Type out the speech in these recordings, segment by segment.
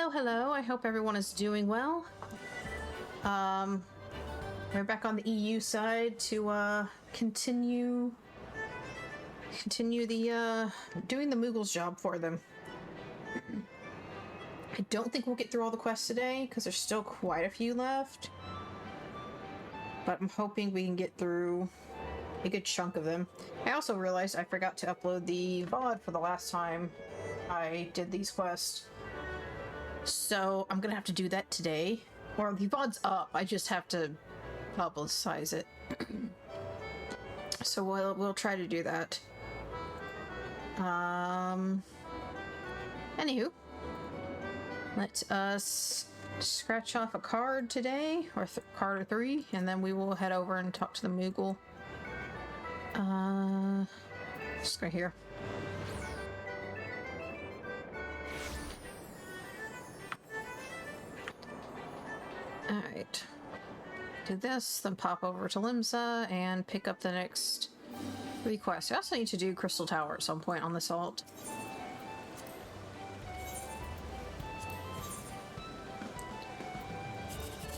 Hello, hello. I hope everyone is doing well. We're back on the EU side to continue the doing the Moogles job for them. I don't think we'll get through all the quests today because there's still quite a few left. But I'm hoping we can get through a good chunk of them. I also realized I forgot to upload the VOD for the last time I did these quests. So I'm gonna have to do that today. Or the VOD's up, I just have to publicize it. So we'll try to do that. Anywho, let us scratch off a card today, or card or three, and then we will head over and talk to the Moogle. Just go here. Alright. Do this, then pop over to Limsa and pick up the next request. I also need to do Crystal Tower at some point on this alt.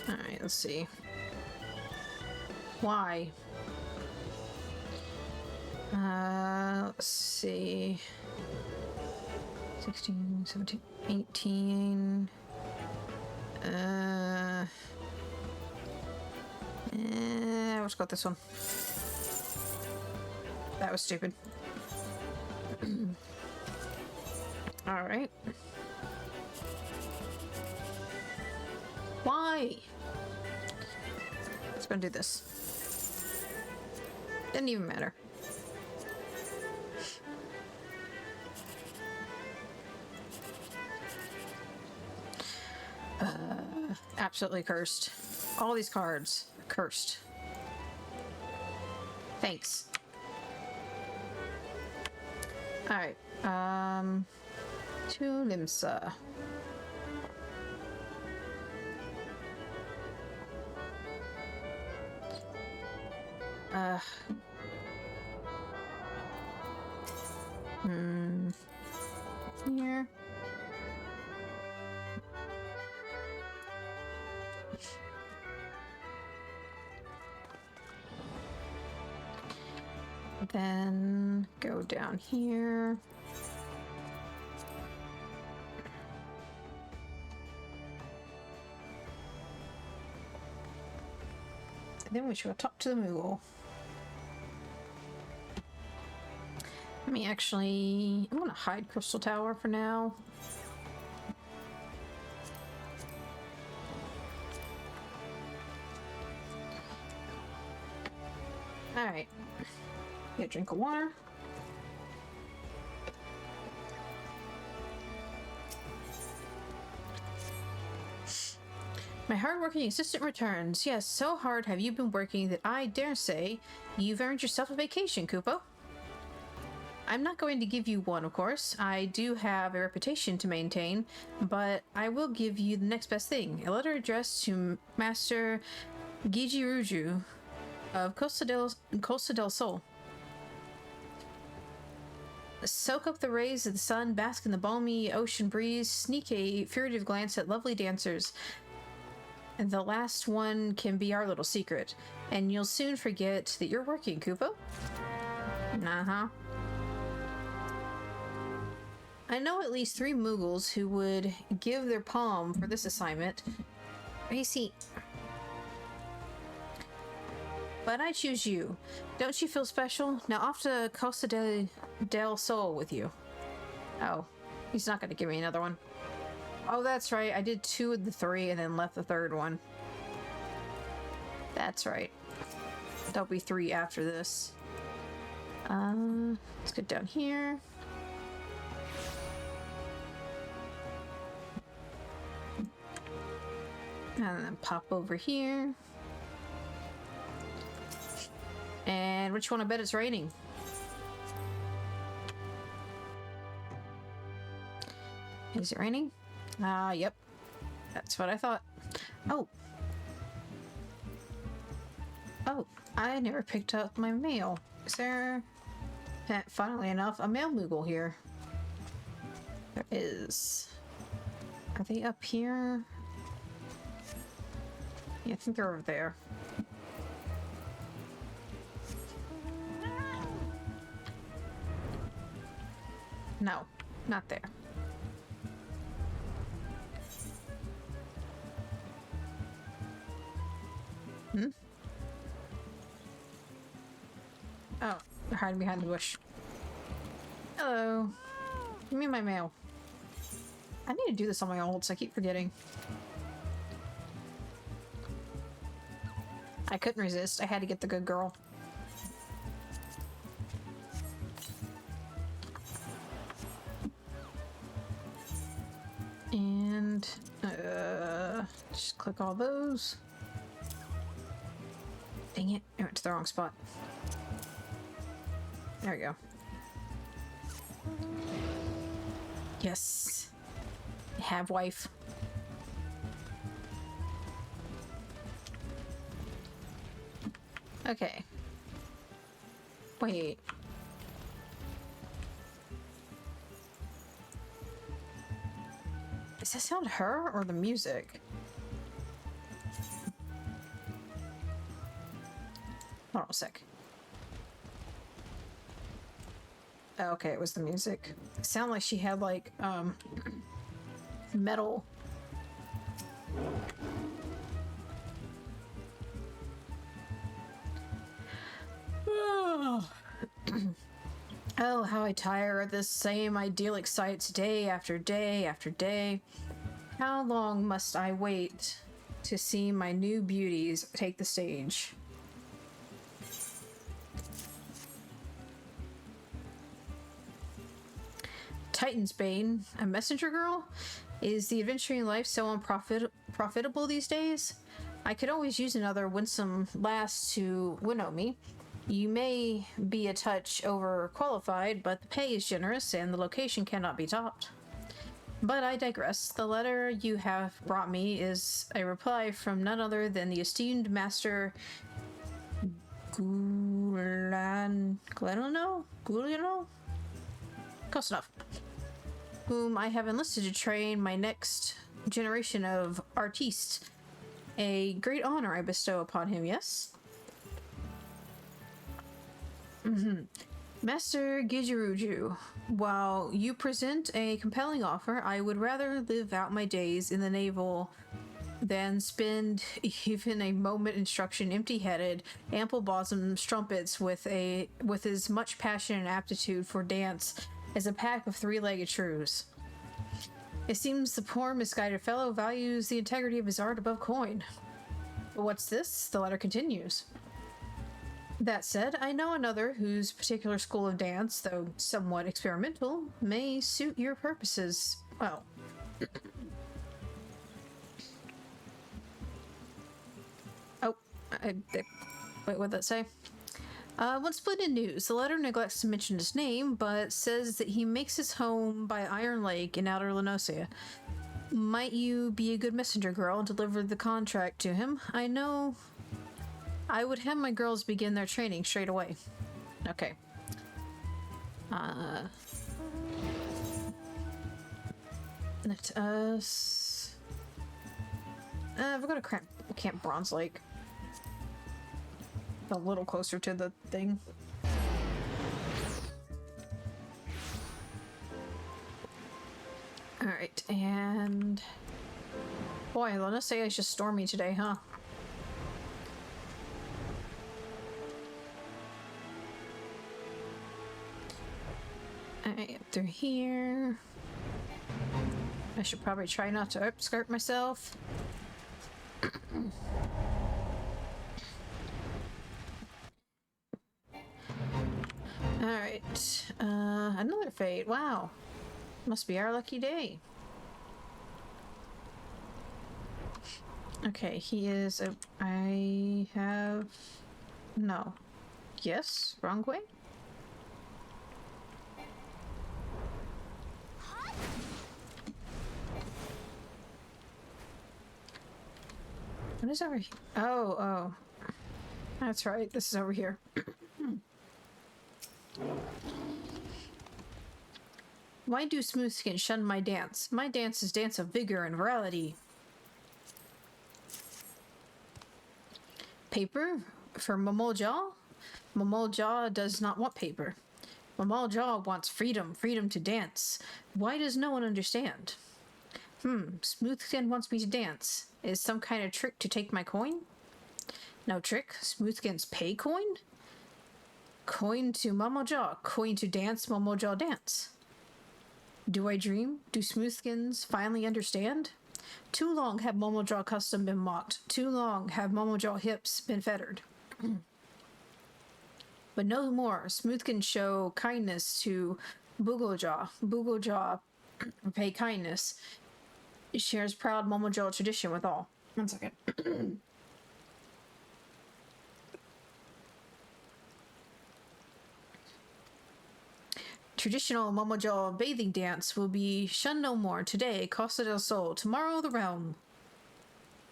Alright, let's see. Why? Let's see. 16, 17, 18. Let's go with this one. That was stupid. Alright. Why? Let's go do this. Didn't even matter. Absolutely cursed. All these cards. Cursed. Thanks. Alright. To Limsa. Here. Then go down here. And then we should go talk to the Moogle. Let me actually... I'm gonna hide Crystal Tower for now. Alright. Get a drink of water. My hard-working assistant returns. Yes, so hard have you been working that I dare say you've earned yourself a vacation, Kupo. I'm not going to give you one, of course. I do have a reputation to maintain, but I will give you the next best thing. A letter addressed to Master Gijiruju of Costa del Sol. Soak up the rays of the sun, bask in the balmy ocean breeze, sneak a furtive glance at lovely dancers. And the last one can be our little secret. And you'll soon forget that you're working, Kupo. Uh-huh. I know at least 3 Moogles who would give their palm for this assignment. Racy. But I choose you. Don't you feel special? Now off to Costa del Sol with you. Oh, he's not going to give me another one. Oh, that's right. I did 2 of the 3 and then left the 3rd one. That's right. There'll be 3 after this. Let's get down here. And then pop over here. And which one? I bet it's raining. Is it raining? Yep. That's what I thought. Oh. Oh, I never picked up my mail. Is there... Funnily enough, a male Moogle here. There is. Are they up here? Yeah, I think they're over there. No, not there. Hmm? Oh, they're hiding behind the bush. Hello. Give me my mail. I need to do this on my ults, I keep forgetting. I couldn't resist. I had to get the good girl. And just click all those. Dang it, I went to the wrong spot. There we go. Yes. Have wife. Okay. Wait. Does that sound her or the music? Hold on a sec. Oh, okay, it was the music. It sounded like she had like metal. Oh, how I tire of this same idyllic sights day after day after day. How long must I wait to see my new beauties take the stage? Titan's Bane, a messenger girl? Is the adventuring life so unprofitable these days? I could always use another winsome lass to winnow me. You may be a touch overqualified, but the pay is generous and the location cannot be topped. But I digress. The letter you have brought me is a reply from none other than the esteemed Master Guliano? Close enough. Whom I have enlisted to train my next generation of artistes. A great honor I bestow upon him, yes? Master Gijiruju, while you present a compelling offer, I would rather live out my days in the naval than spend even a moment instruction empty-headed, ample-bosomed strumpets with as much passion and aptitude for dance as a pack of three-legged shrews. It seems the poor misguided fellow values the integrity of his art above coin. But what's this? The letter continues. That said, I know another whose particular school of dance, though somewhat experimental, may suit your purposes well. Oh, wait, what'd that say? One splendid news. The letter neglects to mention his name, but says that he makes his home by Iron Lake in Outer Lenosia. Might you be a good messenger girl and deliver the contract to him? I know I would have my girls begin their training straight away. Okay. Let us... we're gonna Camp Bronze Lake. A little closer to the thing. Alright, and... Boy, Lenosia is just stormy today, huh? Alright, up through here. I should probably try not to upskirt myself. Alright, another fate. Wow. Must be our lucky day. Okay, he is a... I have... No. Yes? Wrong way? What is over here? Oh. That's right, this is over here. Why do Smoothskin shun my dance? My dance is dance of vigor and virality. Paper? For Momojaw? Momojaw does not want paper. Momojaw wants freedom, freedom to dance. Why does no one understand? Smoothskin wants me to dance. Is some kind of trick to take my coin? No trick. Smoothskin's pay coin? Coin to Momojaw. Coin to dance, Momojaw dance. Do I dream? Do Smoothskins finally understand? Too long have Momojaw custom been mocked. Too long have Momojaw hips been fettered. But no more. Smoothskin show kindness to Booglejaw. Booglejaw repay kindness. It shares proud Momojaw tradition with all. 1 second. Traditional Momojaw bathing dance will be shunned no more. Today, Costa del Sol. Tomorrow, the realm.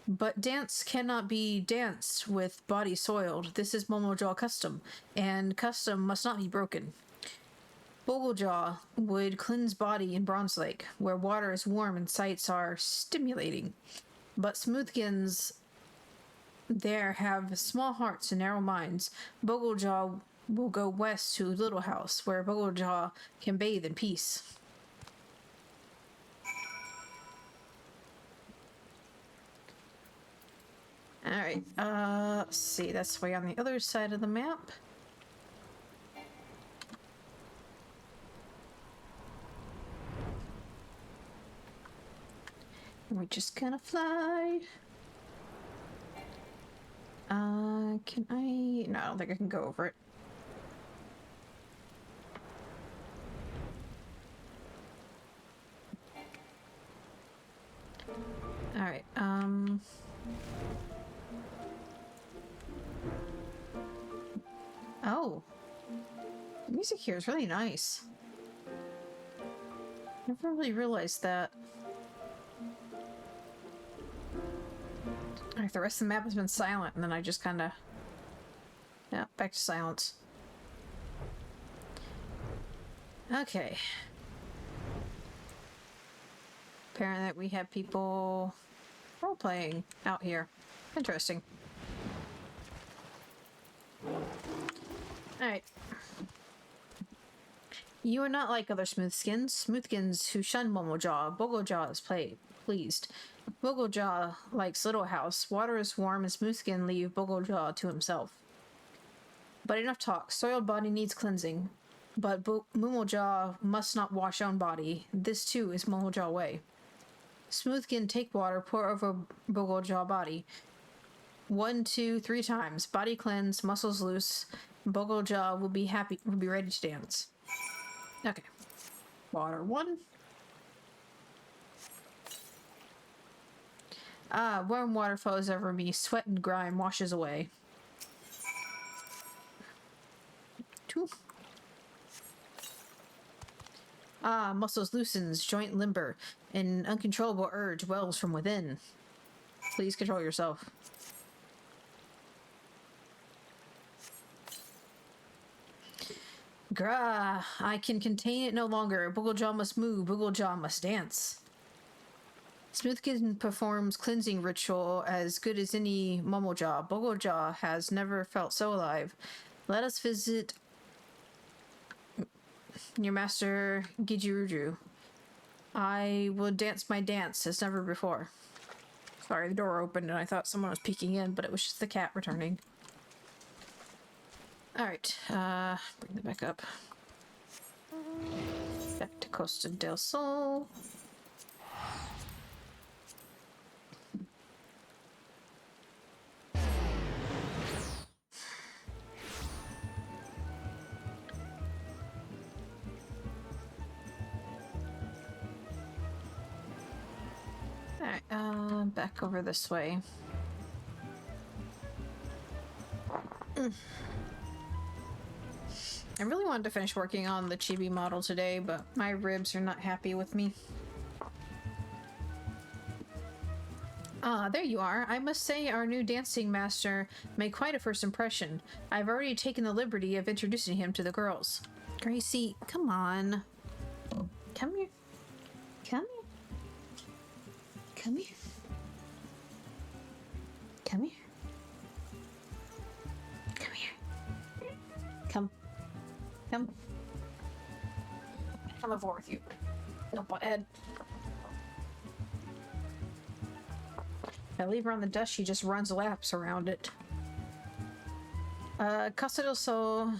But dance cannot be danced with body soiled. This is Momojaw custom, and custom must not be broken. Booglejaw would cleanse body in Bronze Lake, where water is warm and sights are stimulating. But Smoothskins there have small hearts and narrow minds. Booglejaw will go west to Little House, where Booglejaw can bathe in peace. Alright, let's see, that's way on the other side of the map. We're just gonna fly. Can I? No, I don't think I can go over it. Alright, oh. The music here is really nice. Never really realized that. Alright, the rest of the map has been silent, and then I just kinda... Yeah, back to silence. Okay. Apparently we have people role-playing out here. Interesting. Alright. You are not like other Smoothskins. Smoothskins who shun Momojaw. Booglejaw is pleased. Booglejaw likes Little House. Water is warm and Smoothskin leave Booglejaw to himself. But enough talk. Soiled body needs cleansing. But Momojaw must not wash own body. This too is Momojaw way. Smoothskin take water, pour over Booglejaw body. 1, 2, 3 times. Body cleanse, muscles loose. Booglejaw will be ready to dance. Okay. Water 1. Warm water flows over me. Sweat and grime washes away. 2. Muscles loosens, joint limber. An uncontrollable urge wells from within. Please control yourself. Grah! I can contain it no longer. Booglejaw must move. Booglejaw must dance. Smoothskin performs cleansing ritual as good as any Momojaw. Booglejaw has never felt so alive. Let us visit your master Gijiruju. I will dance my dance as never before. Sorry, the door opened and I thought someone was peeking in, but it was just the cat returning. Alright, bring that back up. Back to Costa del Sol. Alright, back over this way. I really wanted to finish working on the chibi model today, but my ribs are not happy with me. Ah, there you are. I must say our new dancing master made quite a first impression. I've already taken the liberty of introducing him to the girls. Gracie, come on. Come here. Come here. Come here. Come here. Come here. Come. Come. Come over with you. No butthead. If I leave her on the dust, she just runs laps around it. Casa del Sol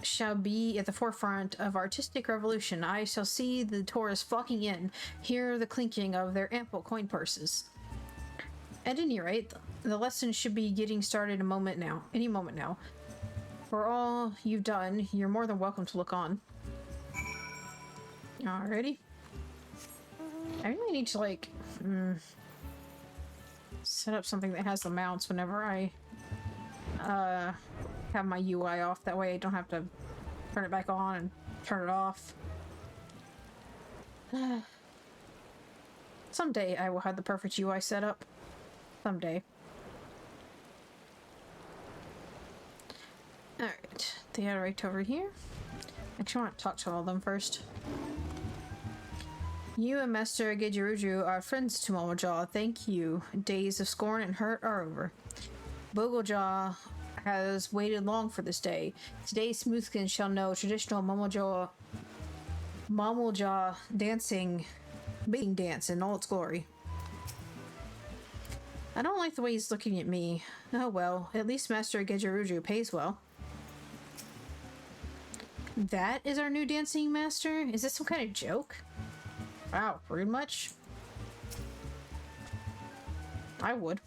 shall be at the forefront of artistic revolution. I shall see the tourists flocking in, hear the clinking of their ample coin purses. At any rate, the lesson should be getting started any moment now. For all you've done, you're more than welcome to look on. Alrighty. I really need to, like, set up something that has the mounts whenever I, have my UI off. That way I don't have to turn it back on and turn it off. Someday I will have the perfect UI set up. Someday. Alright, they are right over here. Actually, I want to talk to all of them first. You and Master Gejiruju are friends to Momojaw. Thank you. Days of scorn and hurt are over. Booglejaw has waited long for this day. Today, Smoothskin shall know traditional Momojaw dancing, bathing dance in all its glory. I don't like the way he's looking at me. Oh well, at least Master Gejiruju pays well. That is our new dancing master? Is this some kind of joke? Wow, rude much? I would.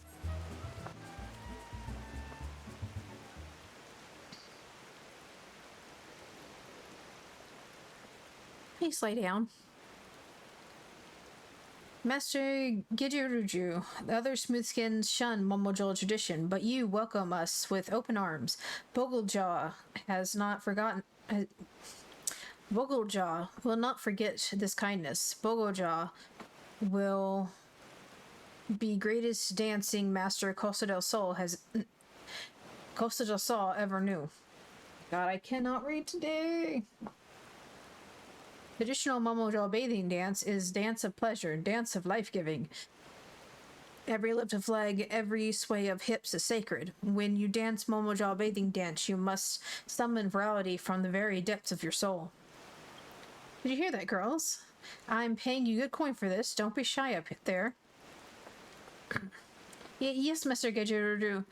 Please lay down. Master Gijiruju, the other smoothskins shun Momojaw tradition, but you welcome us with open arms. Booglejaw has not forgotten... Booglejaw will not forget this kindness. Booglejaw will be greatest dancing master Costa del Sol ever knew. God, I cannot read today. Traditional Momojaw bathing dance is dance of pleasure, dance of life-giving. Every lift of leg, every sway of hips is sacred. When you dance Momojaw bathing dance, you must summon virality from the very depths of your soul. Did you hear that, girls? I'm paying you good coin for this. Don't be shy up there. Yes, Mr. Gejirudu.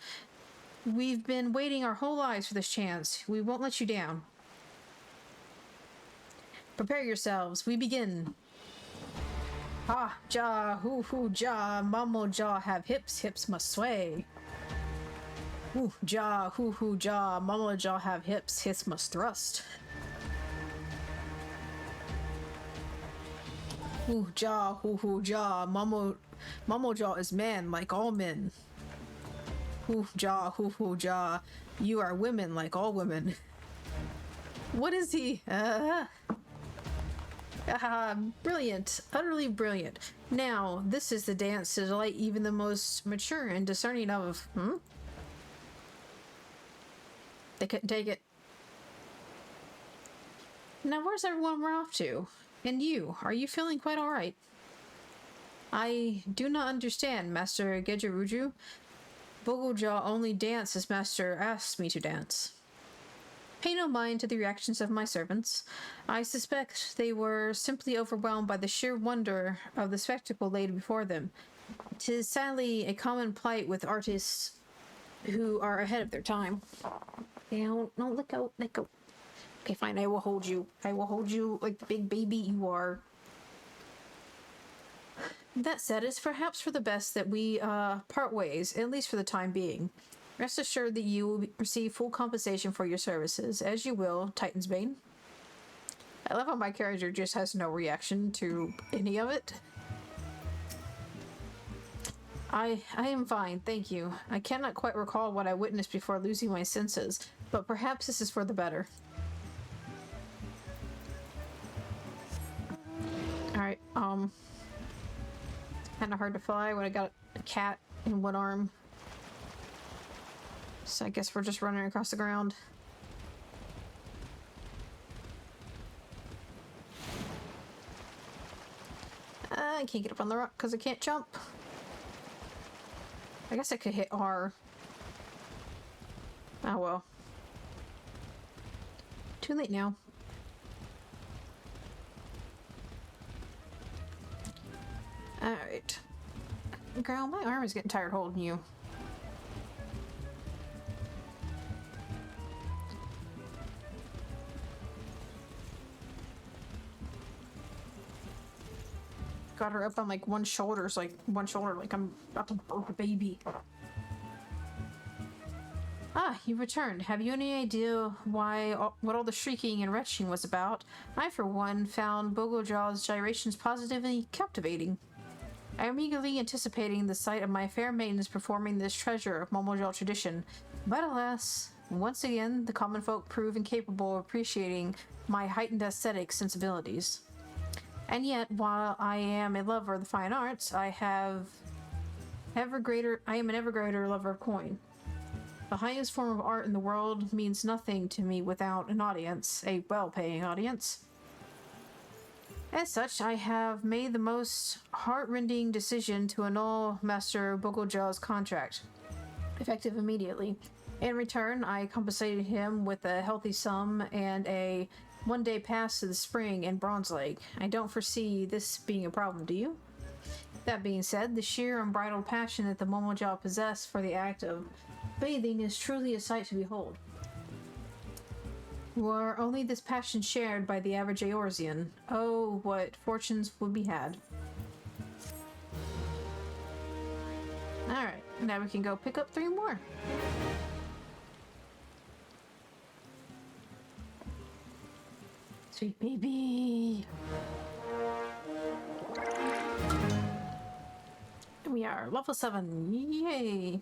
We've been waiting our whole lives for this chance. We won't let you down. Prepare yourselves. We begin. Ha, ja, hoo, hoo, ja, Momojaw have hips, hips must sway. Hoo, ja, hoo, hoo, ja, Momojaw have hips, hips must thrust. Hoo, ja, Momojaw is man like all men. Hoo, ja, you are women like all women. What is he? Brilliant. Utterly brilliant. Now, this is the dance to delight even the most mature and discerning of... They couldn't take it. Now, where's everyone we're off to? And you, are you feeling quite alright? I do not understand, Master Gejiruju. Booglejaw only dance as Master asks me to dance. Pay no mind to the reactions of my servants. I suspect they were simply overwhelmed by the sheer wonder of the spectacle laid before them. 'Tis sadly a common plight with artists who are ahead of their time. No, let go, let go. Okay, fine, I will hold you. I will hold you like the big baby you are. That said, it's perhaps for the best that we part ways, at least for the time being. Rest assured that you will receive full compensation for your services, as you will, Titan's Bane. I love how my character just has no reaction to any of it. I am fine, thank you. I cannot quite recall what I witnessed before losing my senses, but perhaps this is for the better. Alright, kinda hard to fly when I got a cat in one arm. So I guess we're just running across the ground. I can't get up on the rock because I can't jump. I guess I could hit R. Oh well. Too late now. Alright. Girl, my arm is getting tired holding you. Got her up on like one shoulder, like I'm about to birth a baby. Ah, you returned. Have you any idea what all the shrieking and retching was about? I, for one, found Bogojaw's gyrations positively captivating. I am eagerly anticipating the sight of my fair maidens performing this treasure of Momojaw tradition. But alas, once again, the common folk prove incapable of appreciating my heightened aesthetic sensibilities. And yet, while I am a lover of the fine arts, I am an ever greater lover of coin. The highest form of art in the world means nothing to me without an audience, a well-paying audience. As such, I have made the most heart-rending decision to annul Master Bogojaw's contract, effective immediately. In return, I compensated him with a healthy sum and a one-day pass to the spring in Bronze Lake. I don't foresee this being a problem, do you? That being said, the sheer unbridled passion that the Momojaw possess for the act of bathing is truly a sight to behold. Were only this passion shared by the average Eorzean, oh, what fortunes would be had. Alright, now we can go pick up 3 more. Sweet baby. And we are level 7. Yay.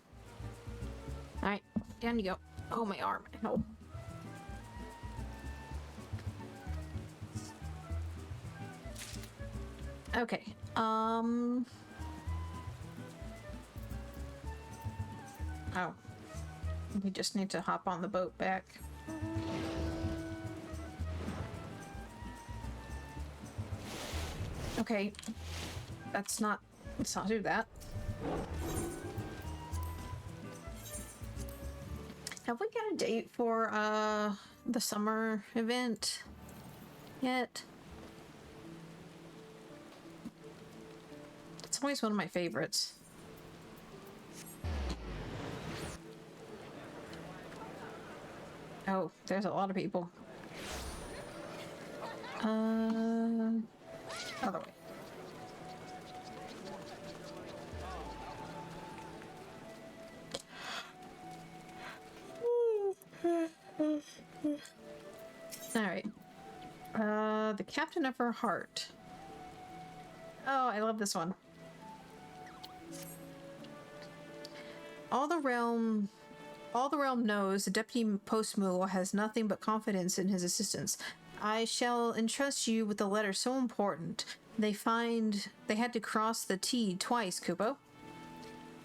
Alright, down you go. Oh, my arm. Help. Okay. Oh. We just need to hop on the boat back. Okay, let's not do that. Have we got a date for the summer event yet? It's always one of my favorites. Oh, there's a lot of people. Other way. Alright. The Captain of Her Heart. Oh, I love this one. All the realm knows the Deputy Post Moogle has nothing but confidence in his assistants. I shall entrust you with a letter so important. They had to cross the T twice, Kupo.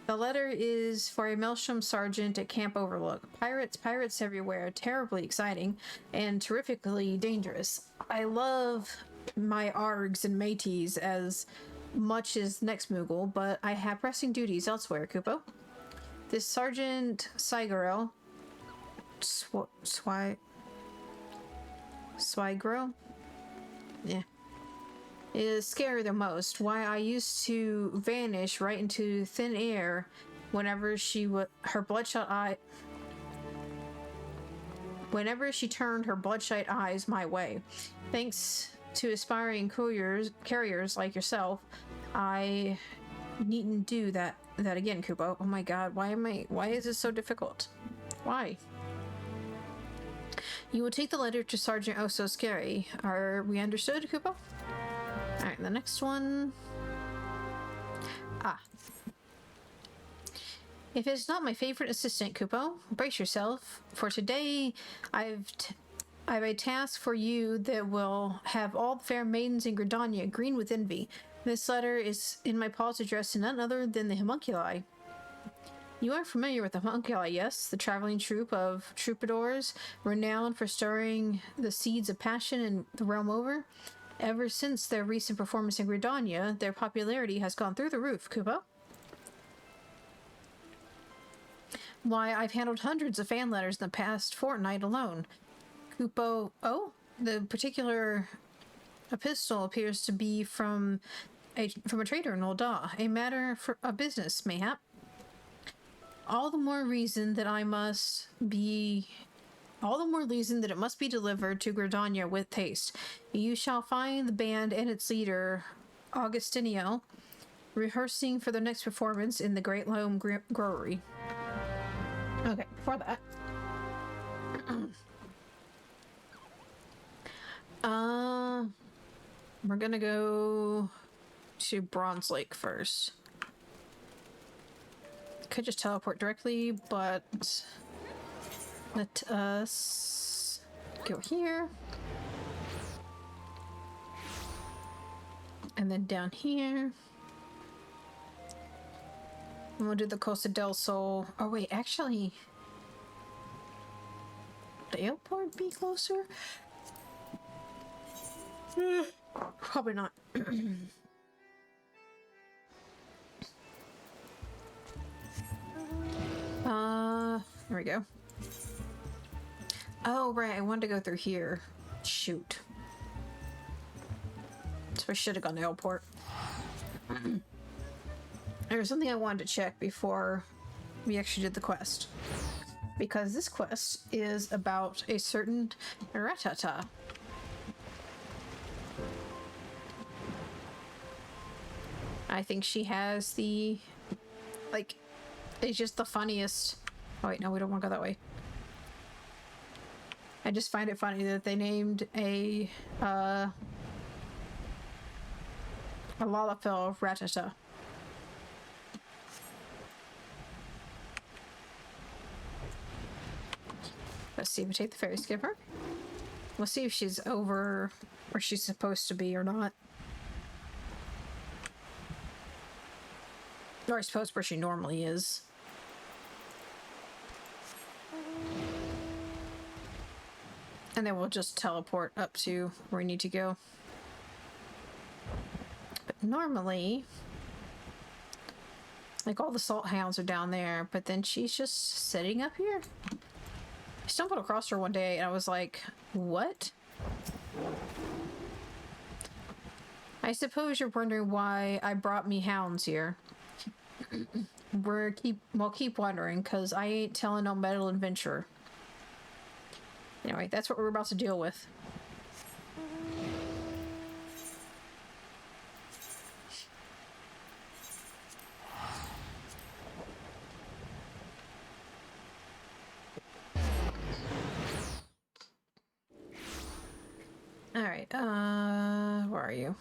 The letter is for a Maelstrom sergeant at Camp Overlook. Pirates everywhere, terribly exciting, and terrifically dangerous. I love my Args and Mateys as much as next Moogle, but I have pressing duties elsewhere, Kupo. This Sergeant Sygorel, Swigro? Yeah. Is scary the most. Why, I used to vanish right into thin air whenever she turned her bloodshot eyes my way. Thanks to aspiring carriers like yourself, I needn't do that again, Kupo. Oh my god, why is this so difficult? Why? You will take the letter to Sergeant Oh So Scary. Are we understood, Kupo? Alright, the next one. If it's not my favorite assistant, Kupo, brace yourself. For today, I've a task for you that will have all the fair maidens in Gridania green with envy. This letter is in my paws addressed to none other than the homunculi. You are familiar with the homunculi, yes? The traveling troupe of troubadours, renowned for stirring the seeds of passion in the realm over. Ever since their recent performance in Gridania, their popularity has gone through the roof, Kupo. Why, I've handled hundreds of fan letters in the past fortnight alone. Kupo... Oh? The particular epistle appears to be from a trader in Olda. A matter for a business, mayhap. All the more reason that it must be delivered to Gridania with haste. You shall find the band and its leader, Augustinio, rehearsing for their next performance in the Great Loam Growery. Okay, before that. We're gonna go to Bronze Lake first. Could just teleport directly, but let us go here. And then down here. And we'll do the Costa del Sol. Oh wait, actually, the airport be closer? Probably not. There we go. Oh, right, I wanted to go through here. Shoot. So I should have gone to airport. There was something I wanted to check before we actually did the quest. Because this quest is about a certain Ratata. I think she has the, like, it's just the funniest. Oh wait, no, we don't want to go that way. I just find it funny that they named a Lalafell Ratata. Let's see if we take the ferry skipper. We'll see if she's over where she's supposed to be or not. Or I suppose where she normally is. And then we'll just teleport up to where we need to go. But normally, like, all the salt hounds are down there, but then she's just sitting up here. I stumbled across her one day and I was like, what? I suppose you're wondering why I brought me hounds here. Keep wondering, cause I ain't telling no metal adventurer. Anyway, that's what we're about to deal with. Alright, where are you?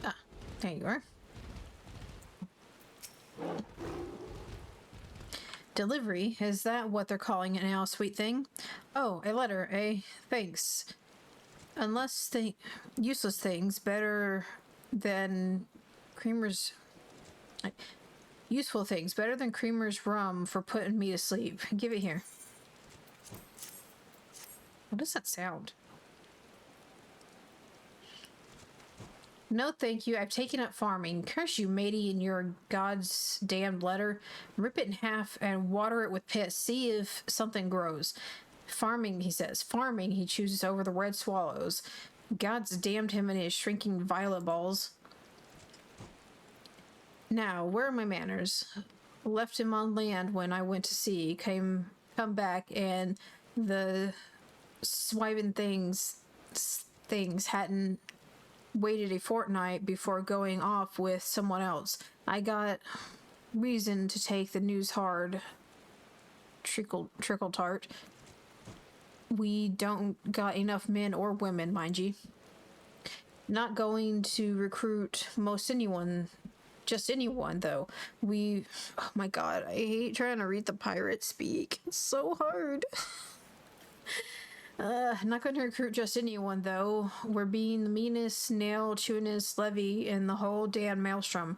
Ah, there you are. Delivery? Is that what they're calling it now, sweet thing? Oh, a letter, eh? Thanks. Useless things, better than Creamer's... Useful things, better than Creamer's rum for putting me to sleep. Give it here. What does that sound? No, thank you. I've taken up farming. Curse you, matey, in your god's damned letter. Rip it in half and water it with piss. See if something grows. Farming, he says. Farming, he chooses over the red swallows. God's damned him and his shrinking violet balls. Now, where are my manners? Left him on land when I went to sea. Come back, and the swiping things hadn't waited a fortnight before going off with someone else. I got reason to take the news hard. Trickle tart. We don't got enough men or women, mind ye. Not going to recruit just anyone, though. Oh my god, I hate trying to read the pirate speak. It's so hard. Not going to recruit just anyone, though. We're being the meanest, nail-chewingest levy in the whole damn maelstrom.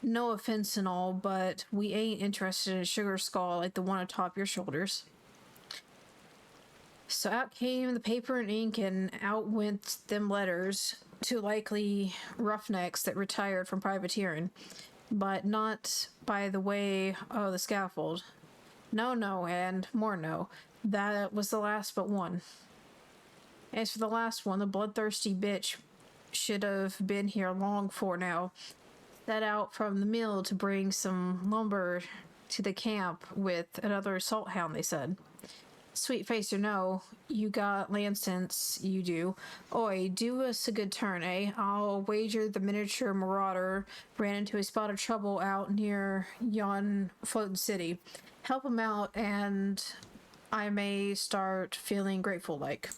No offense and all, but we ain't interested in a sugar skull like the one atop your shoulders. So out came the paper and ink, and out went them letters to likely roughnecks that retired from privateering, but not by the way of the scaffold. No, no, and more no. That was the last but one. As for the last one, the bloodthirsty bitch should have been here long before now. Set out from the mill to bring some lumber to the camp with another salt hound, they said. Sweet face or no, you got land sense, you do. Oi, do us a good turn, eh? I'll wager the miniature marauder ran into a spot of trouble out near yon floating city. Help him out, and I may start feeling grateful like.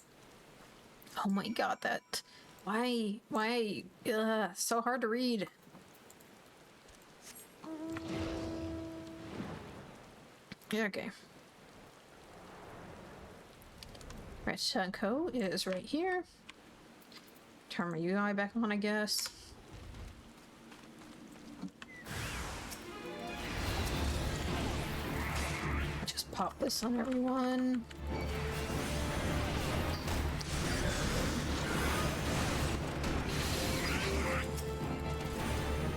Oh my god, that... Why? So hard to read. Okay. Right, Co is right here. Turn my UI back on, I guess. Just pop this on everyone.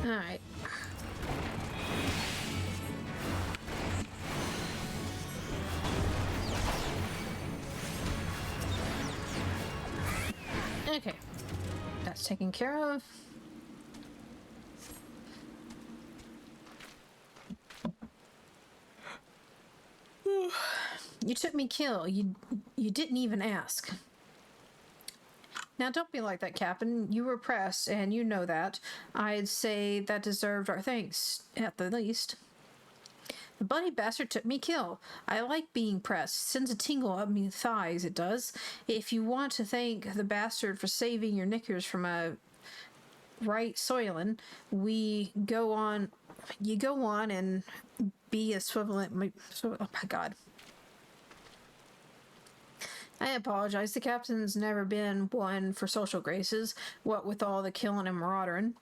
Alright. Okay, that's taken care of. You took me kill. You didn't even ask. Now don't be like that, Captain. You were pressed, and you know that. I'd say that deserved our thanks, at the least. The bloody bastard took me kill. I like being pressed. Sends a tingle up me thighs, it does. If you want to thank the bastard for saving your knickers from a right soiling, you go on and be a swivelant... Oh my god. I apologize. The captain's never been one for social graces, what with all the killing and maraudering.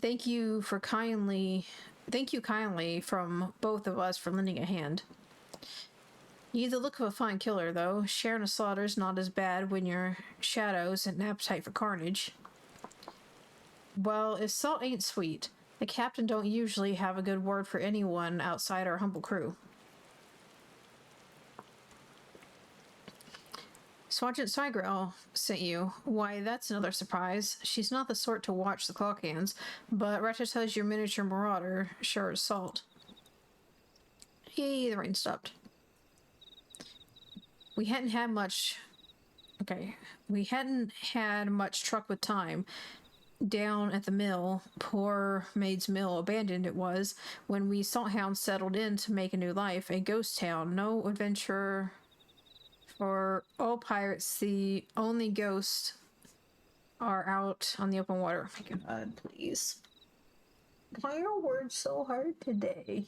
Thank you kindly from both of us for lending a hand. You the look of a fine killer, though. Sharing a slaughter's not as bad when you're shadows and an appetite for carnage. Well, if salt ain't sweet, the captain don't usually have a good word for anyone outside our humble crew. Sergeant Sigrel sent you. Why, that's another surprise. She's not the sort to watch the clock hands, but Ratchet says your miniature marauder sure as salt. Yay, the rain stopped. We hadn't had much truck with time. Down at the mill, poor maid's mill, abandoned it was, when we salthounds settled in to make a new life, a ghost town, no adventure... For all pirates, the only ghosts are out on the open water. Oh my god, please. Why are words so hard today?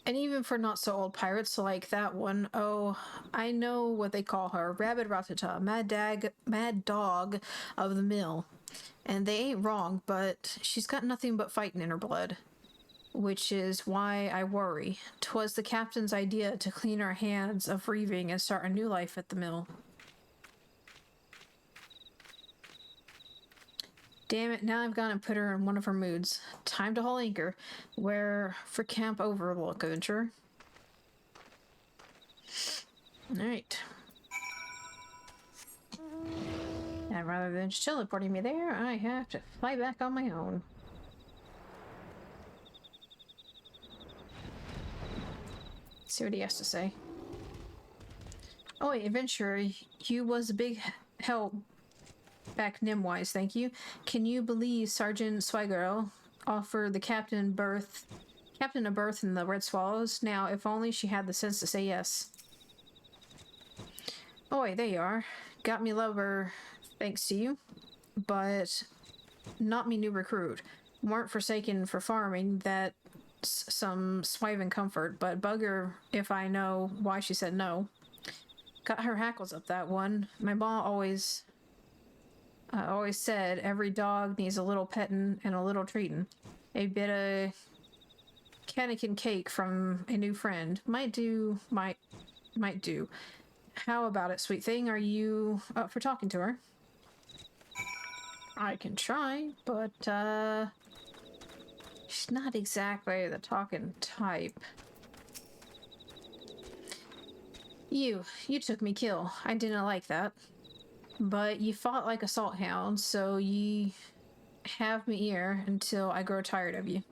And even for not so old pirates like that one, oh, I know what they call her. Rabid Ratata, mad dog of the mill. And they ain't wrong, but she's got nothing but fighting in her blood. Which is why I worry. 'Twas the captain's idea to clean our hands of reaving and start a new life at the mill. Damn it, now I've gone and put her in one of her moods. Time to haul anchor. Where for Camp Overlook, adventure. Alright. And rather than just teleporting me there, I have to fly back on my own. See what he has to say. Oh, adventurer, you was a big help back Nimwise, thank you. Can you believe Sergeant Swigirl offered the captain a berth in the Red Swallows? Now, if only she had the sense to say yes. Oi, there you are. Got me lover, thanks to you. But not me new recruit. Weren't forsaken for farming, that some swiving comfort, but bugger if I know why she said no. Got her hackles up, that one. My mom always said every dog needs a little petting and a little treating. A bit of Cannikin cake from a new friend. Might do. How about it, sweet thing? Are you up for talking to her? I can try, but, she's not exactly the talking type. You took me kill. I didn't like that. But you fought like a salt hound, so ye have me ear until I grow tired of you.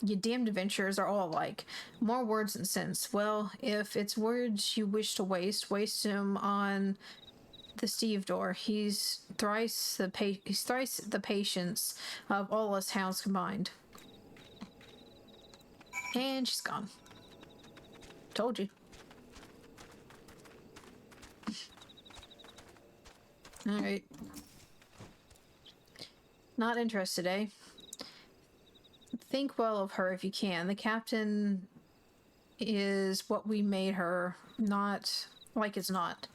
You damned adventurers are all alike. More words than sense. Well, if it's words you wish to waste them on the stevedore. He's thrice the patience of all us hounds combined. And she's gone. Told you. Alright. Not interested, eh? Think well of her if you can. The captain is what we made her, not like it's not.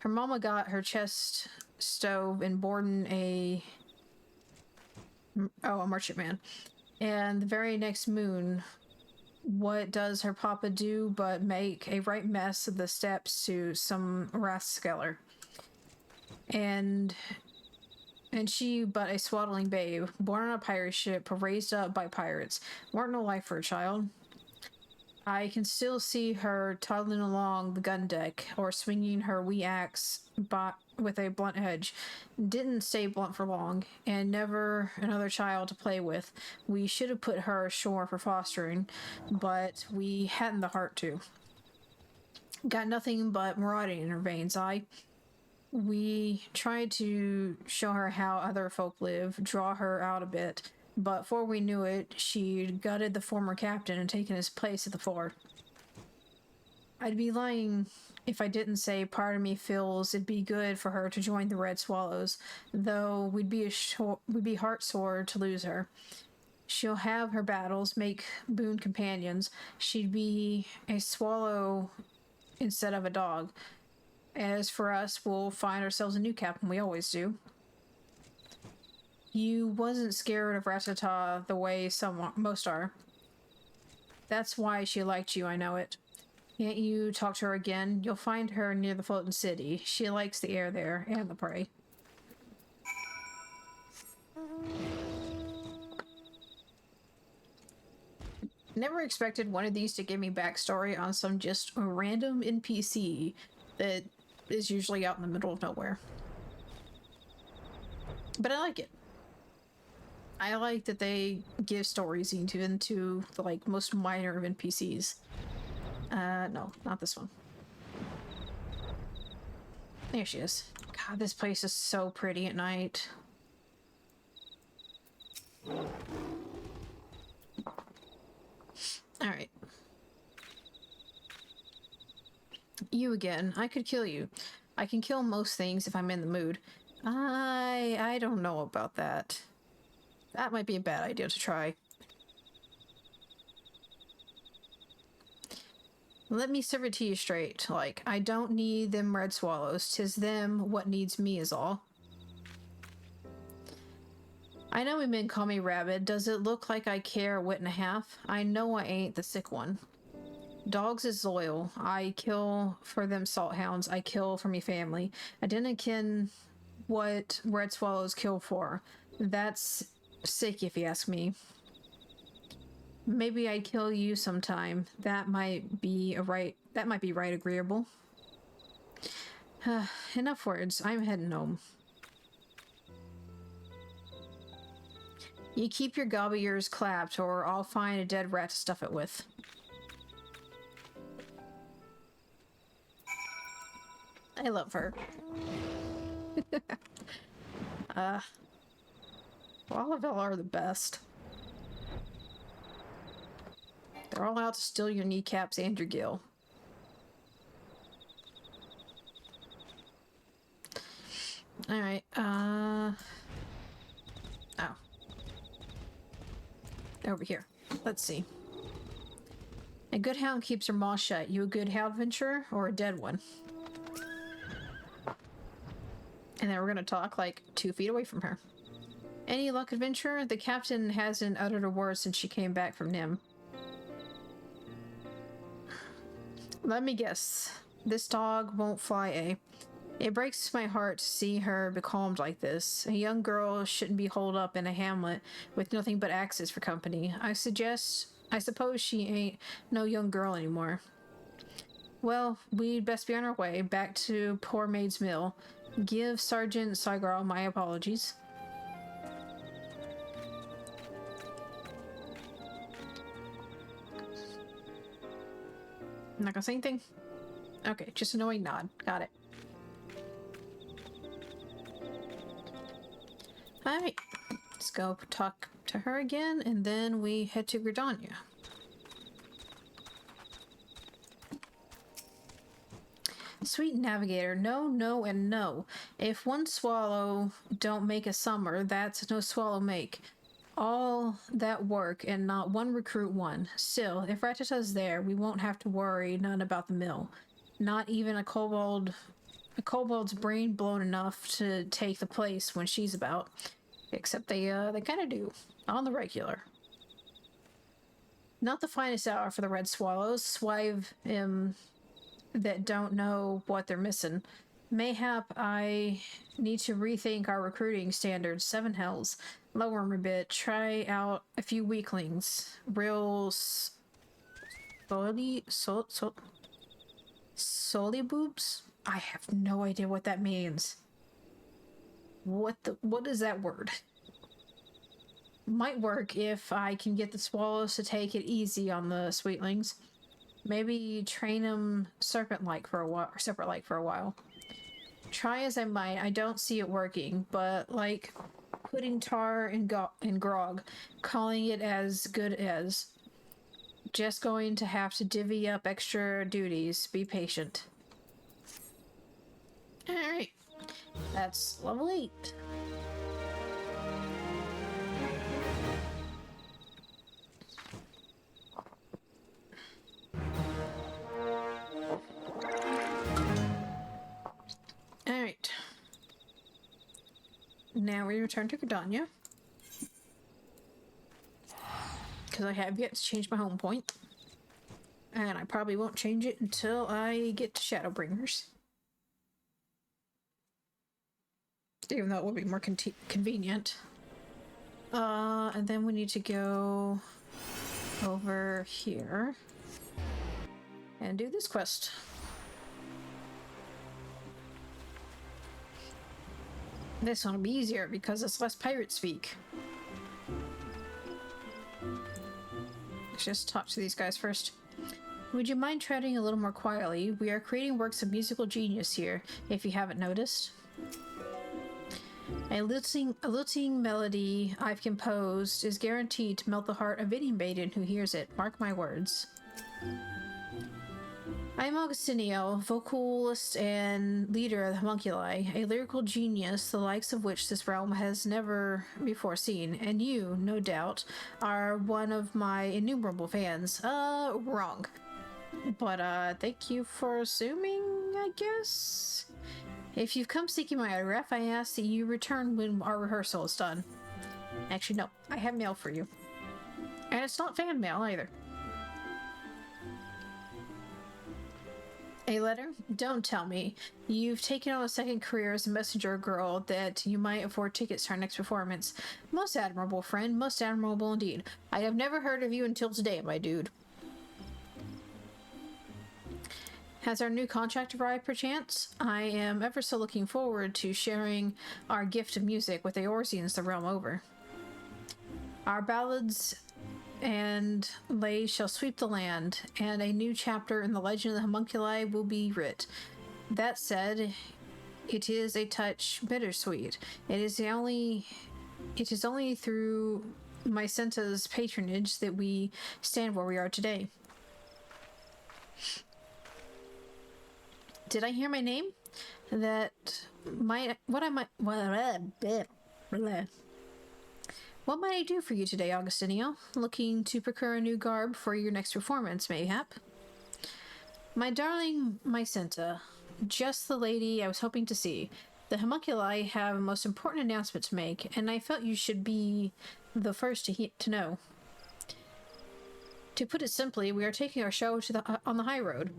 Her mama got her chest stove and Borden a merchantman. And the very next moon, what does her papa do but make a right mess of the steps to some rascaller? And she but a swaddling babe, born on a pirate ship, raised up by pirates. Weren't no life for a child. I can still see her toddling along the gun deck, or swinging her wee axe with a blunt edge. Didn't stay blunt for long, and never another child to play with. We should have put her ashore for fostering, but we hadn't the heart to. Got nothing but marauding in her veins, We tried to show her how other folk live, draw her out a bit, but before we knew it, she'd gutted the former captain and taken his place at the fore. I'd be lying if I didn't say part of me feels it'd be good for her to join the Red Swallows, though we'd be heart sore to lose her. She'll have her battles, make boon companions. She'd be a swallow instead of a dog. As for us, we'll find ourselves a new captain, we always do. You wasn't scared of Ratata the way most are. That's why she liked you, I know it. Can't you talk to her again? You'll find her near the floating city. She likes the air there, and the prey. Never expected one of these to give me backstory on some just random NPC that is usually out in the middle of nowhere. But I like it. I like that they give stories even to the most minor of NPCs. No, not this one. There she is. God, this place is so pretty at night. Alright. You again. I could kill you. I can kill most things if I'm in the mood. I don't know about that. That might be a bad idea to try. Let me serve it to you straight. I don't need them red swallows. 'Tis them what needs me is all. I know men call me rabid. Does it look like I care a whit and a half? I know I ain't the sick one. Dogs is loyal. I kill for them salt hounds. I kill for me family. I didn't ken what red swallows kill for. That's sick if you ask me. Maybe I'd kill you sometime. That might be right agreeable. Enough words. I'm heading home. You keep your gobby ears clapped, or I'll find a dead rat to stuff it with. I love her. All of y'all are the best. They're all out to steal your kneecaps and your gill. Alright, oh. Over here. Let's see. A good hound keeps her mouth shut. You a good hound adventurer or a dead one? And then we're gonna talk like 2 feet away from her. Any luck, adventurer? The captain hasn't uttered a word since she came back from Nim. Let me guess. This dog won't fly, eh? It breaks my heart to see her becalmed like this. A young girl shouldn't be holed up in a hamlet with nothing but axes for company. I suppose she ain't no young girl anymore. Well, we'd best be on our way back to Poor Maid's Mill. Give Sergeant Sygarl my apologies. I'm not gonna say anything? Okay, just a knowing nod. Got it. Alright, let's go talk to her again, and then we head to Gridania. Sweet navigator, no, no, and no. If one swallow don't make a summer, that's no swallow make. All that work and not one recruit one. Still, if Ratata's there, we won't have to worry none about the mill. Not even a kobold's brain blown enough to take the place when she's about. Except they kind of do. On the regular. Not the finest hour for the red swallows. Swive that don't know what they're missing. Mayhap I need to rethink our recruiting standards. 7 hells. Lower 'em a bit. Try out a few weaklings. Real Soli boobs? I have no idea what that means. What is that word? Might work if I can get the swallows to take it easy on the sweetlings. Maybe train them serpent-like for a while. Try as I might, I don't see it working, but like putting tar in grog, calling it as good as. Just going to have to divvy up extra duties. Be patient. Alright. That's level 8. Alright. Now we return to Gridania. Because I have yet to change my home point. And I probably won't change it until I get to Shadowbringers. Even though it would be more convenient. And then we need to go over here and do this quest. This one will be easier because it's less pirate speak. Let's just talk to these guys first. Would you mind treading a little more quietly? We are creating works of musical genius here, if you haven't noticed. A lilting melody I've composed is guaranteed to melt the heart of any maiden who hears it. Mark my words. I am Augustinio, vocalist and leader of the Homunculi, a lyrical genius the likes of which this realm has never before seen, and you, no doubt, are one of my innumerable fans. Wrong. But, thank you for assuming, I guess? If you've come seeking my autograph, I ask that you return when our rehearsal is done. Actually, no. I have mail for you. And it's not fan mail, either. A letter? Don't tell me. You've taken on a second career as a messenger girl that you might afford tickets to our next performance. Most admirable, friend. Most admirable indeed. I have never heard of you until today, my dude. Has our new contract arrived, perchance? I am ever so looking forward to sharing our gift of music with the Orsians the realm over. Our ballads and lays shall sweep the land, and a new chapter in the legend of the homunculi will be writ. That said, it is a touch bittersweet. It is only through Mycenta's patronage that we stand where we are today. Did I hear my name? What might I do for you today, Augustinio? Looking to procure a new garb for your next performance, mayhap? My darling Mycenta, just the lady I was hoping to see. The homunculi have a most important announcement to make, and I felt you should be the first to know. To put it simply, we are taking our show to on the high road.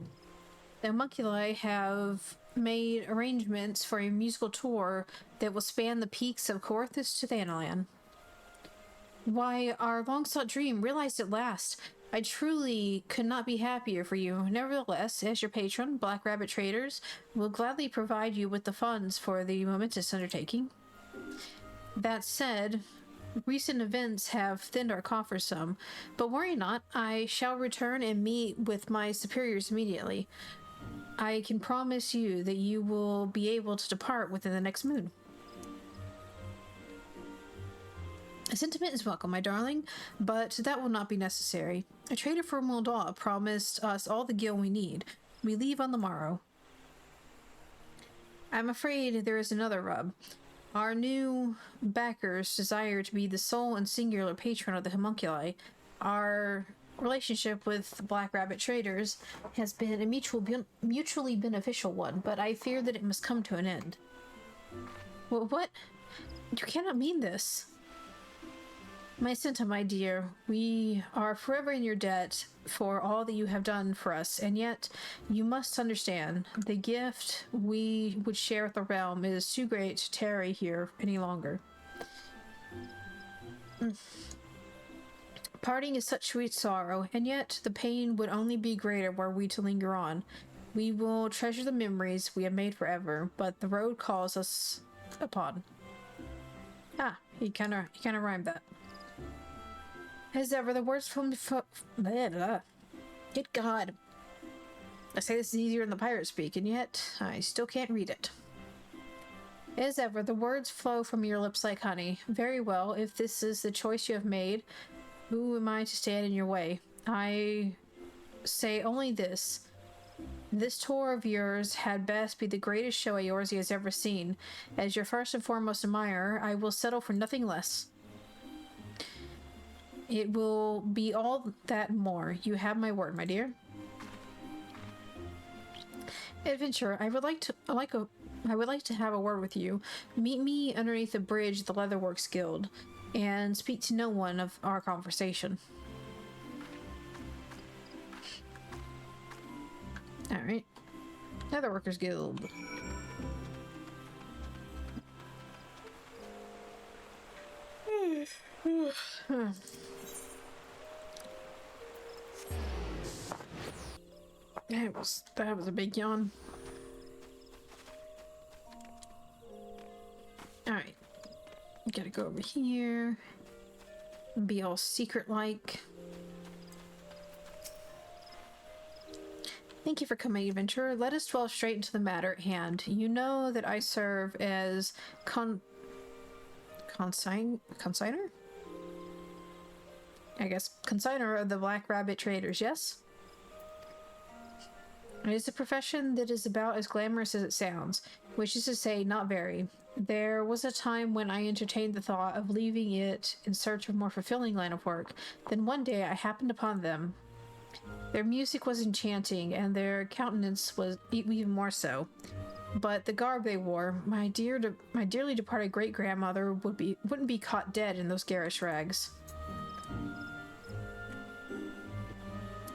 The homunculi have made arrangements for a musical tour that will span the peaks of Coerthus to Thanalan. Why, our long-sought dream realized at last. I truly could not be happier for you. Nevertheless, as your patron, Black Rabbit Traders will gladly provide you with the funds for the momentous undertaking. That said, recent events have thinned our coffers some, but worry not, I shall return and meet with my superiors immediately. I can promise you that you will be able to depart within the next moon. A sentiment is welcome, my darling, but that will not be necessary. A trader from Moldau promised us all the gil we need. We leave on the morrow. I'm afraid there is another rub. Our new backers desire to be the sole and singular patron of the homunculi. Our relationship with Black Rabbit Traders has been a mutually beneficial one, but I fear that it must come to an end. Well, what? You cannot mean this. My Senta, my dear, we are forever in your debt for all that you have done for us, and yet you must understand the gift we would share with the realm is too great to tarry here any longer. Parting is such sweet sorrow, and yet the pain would only be greater were we to linger on. We will treasure the memories we have made forever, but the road calls us upon. Ah, he kind of rhymed that. As ever, the words from good God. I say this is easier than the pirate speak, and yet I still can't read it. As ever, the words flow from your lips like honey. Very well, if this is the choice you have made, who am I to stand in your way? I say only this. This tour of yours had best be the greatest show Eorzea has ever seen. As your first and foremost admirer, I will settle for nothing less. It will be all that and more. You have my word, my dear. Adventurer, I would like to have a word with you. Meet me underneath the bridge of the Leatherworks Guild, and speak to no one of our conversation. Alright. Leatherworkers Guild. That was a big yawn. Alright. Gotta go over here. Be all secret-like. Thank you for coming, adventurer. Let us delve straight into the matter at hand. You know that I serve as consignor? I guess consignor of the Black Rabbit Traders, yes? It is a profession that is about as glamorous as it sounds, which is to say, not very. There was a time when I entertained the thought of leaving it in search of a more fulfilling line of work. Then one day I happened upon them. Their music was enchanting, and their countenance was even more so. But the garb they wore, my dearly departed great-grandmother wouldn't be caught dead in those garish rags.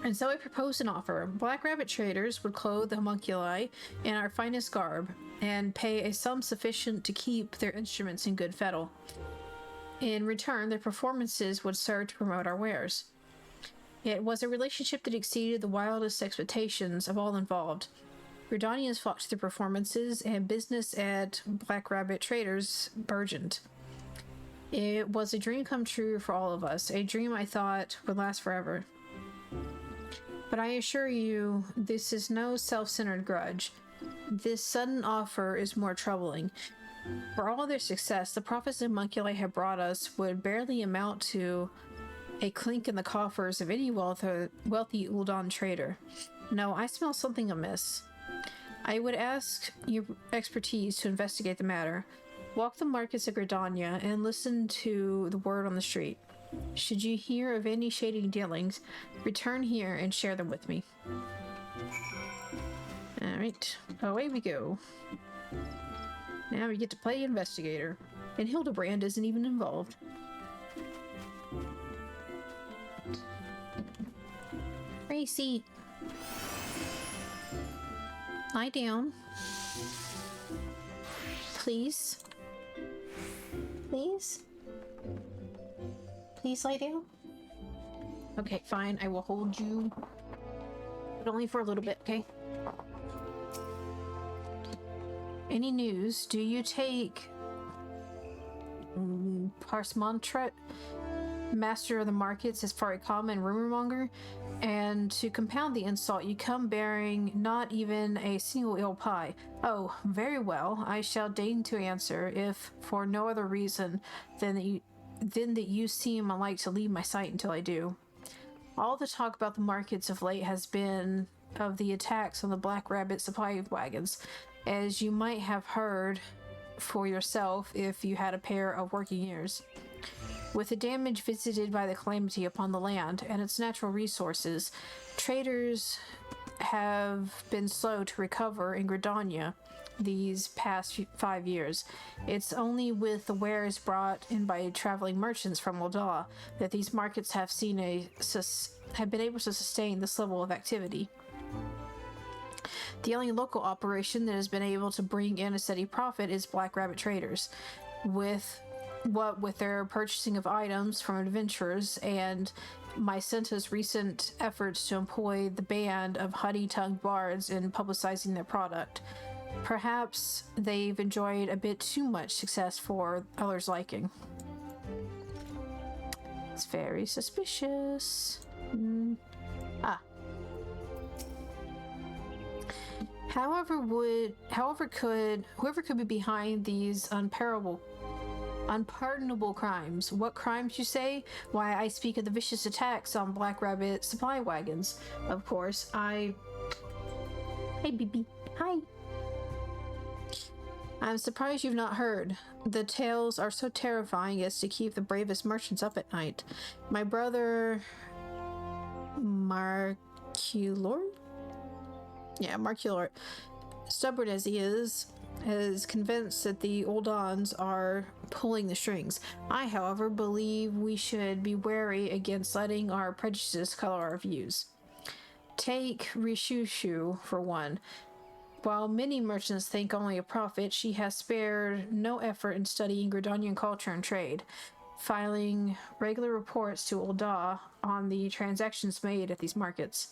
And so I proposed an offer. Black Rabbit Traders would clothe the homunculi in our finest garb, and pay a sum sufficient to keep their instruments in good fettle. In return, their performances would serve to promote our wares. It was a relationship that exceeded the wildest expectations of all involved. Redanians flocked to their performances, and business at Black Rabbit Traders burgeoned. It was a dream come true for all of us, a dream I thought would last forever. But I assure you, this is no self-centered grudge. This sudden offer is more troubling. For all their success, the profits the homunculi have brought us would barely amount to a clink in the coffers of any wealthy Uldan trader. No, I smell something amiss. I would ask your expertise to investigate the matter. Walk the markets of Gridania and listen to the word on the street. Should you hear of any shady dealings, return here and share them with me. Alright, away we go. Now we get to play investigator. And Hildebrand isn't even involved. Gracie. Lie down. Please. Please? Please lie down? Okay, fine. I will hold you. But only for a little bit, okay? Any news? Do you take Parsmontret, master of the markets, as far a common rumor monger? And to compound the insult, you come bearing not even a single ill pie. Oh, very well. I shall deign to answer, if for no other reason than that you seem unlike to leave my sight until I do. All the talk about the markets of late has been of the attacks on the Black Rabbit supply wagons, as you might have heard for yourself if you had a pair of working ears. With the damage visited by the calamity upon the land and its natural resources, traders have been slow to recover in Gridania these past 5 years. It's only with the wares brought in by traveling merchants from Ul'dah that these markets have been able to sustain this level of activity. The only local operation that has been able to bring in a steady profit is Black Rabbit Traders. With their purchasing of items from adventurers and Mycenta's recent efforts to employ the band of honey-tongued bards in publicizing their product, perhaps they've enjoyed a bit too much success for others' liking. It's very suspicious. Whoever could be behind these unpardonable crimes. What crimes, you say? Why, I speak of the vicious attacks on Black Rabbit supply wagons. Of course, Hey, BB. Hi. I'm surprised you've not heard. The tales are so terrifying as to keep the bravest merchants up at night. My brother... Marculor, stubborn as he is convinced that the Uldans are pulling the strings. I, however, believe we should be wary against letting our prejudices color our views. Take Rishushu, for one. While many merchants think only of profit, she has spared no effort in studying Gridanian culture and trade, filing regular reports to Ul'dah on the transactions made at these markets.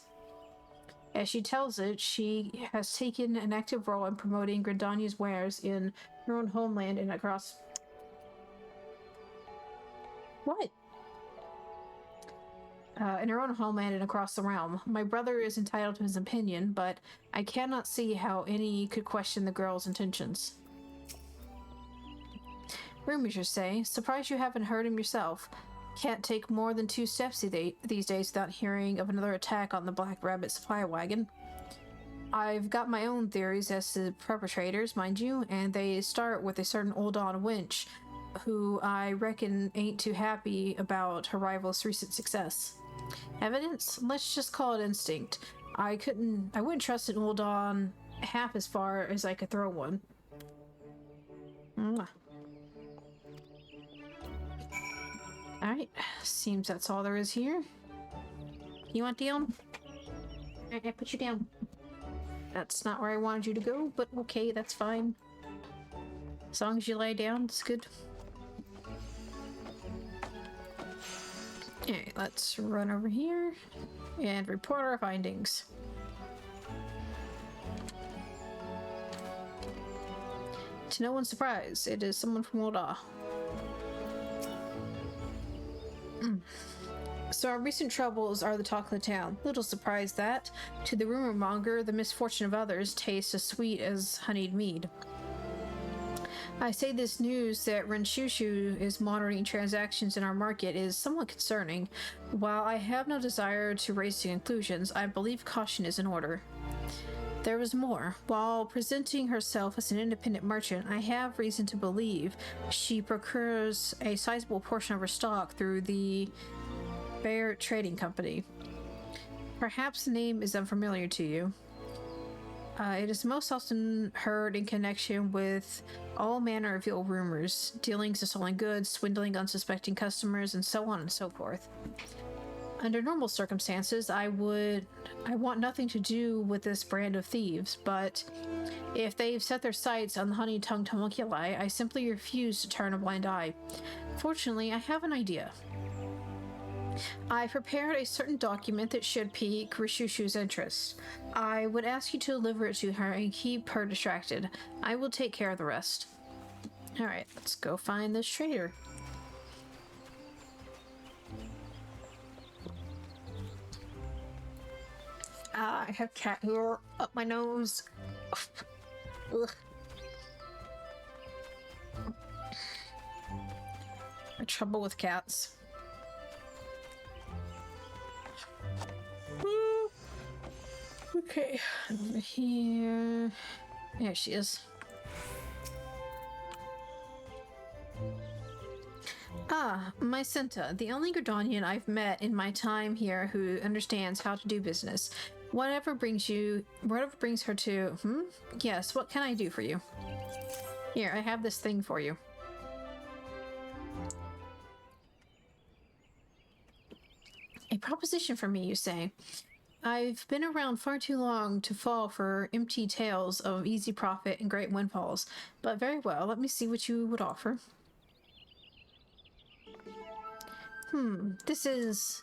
As she tells it, she has taken an active role in promoting Gridania's wares in her own homeland and across... What? In her own homeland and across the realm. My brother is entitled to his opinion, but I cannot see how any could question the girl's intentions. Rumors, you say? Surprised you haven't heard him yourself. Can't take more than 2 steps these days without hearing of another attack on the Black Rabbit supply wagon. I've got my own theories as to the perpetrators, mind you, and they start with a certain Ul'dan wench who I reckon ain't too happy about her rival's recent success. Evidence? Let's just call it instinct. I wouldn't trust an Ul'dan half as far as I could throw one. Mwah. Alright, seems that's all there is here. You want down? I put you down. That's not where I wanted you to go, but okay, that's fine. As long as you lay down, it's good. Okay, let's run over here and report our findings. To no one's surprise, it is someone from Ul'dah. So our recent troubles are the talk of the town. Little surprise that, to the rumor monger, the misfortune of others tastes as sweet as honeyed mead. I say this news that Renshushu is monitoring transactions in our market is somewhat concerning. While I have no desire to race to conclusions, I believe caution is in order. There was more. While presenting herself as an independent merchant, I have reason to believe she procures a sizable portion of her stock through the Bear Trading Company. Perhaps the name is unfamiliar to you. It is most often heard in connection with all manner of ill rumors, dealings of stolen goods, swindling unsuspecting customers, and so on and so forth. Under normal circumstances, I want nothing to do with this brand of thieves, but if they've set their sights on the honey-tongued homunculi, I simply refuse to turn a blind eye. Fortunately, I have an idea. I prepared a certain document that should pique Rishushu's interest. I would ask you to deliver it to her and keep her distracted. I will take care of the rest. Alright, let's go find this traitor. I have cat hair up my nose. Ugh. I have trouble with cats. Okay, over here. There she is. Ah, my Cinta, the only Gridanian I've met in my time here who understands how to do business. Whatever brings her to... Yes, what can I do for you? Here, I have this thing for you. A proposition for me, you say? I've been around far too long to fall for empty tales of easy profit and great windfalls, but very well, let me see what you would offer. This is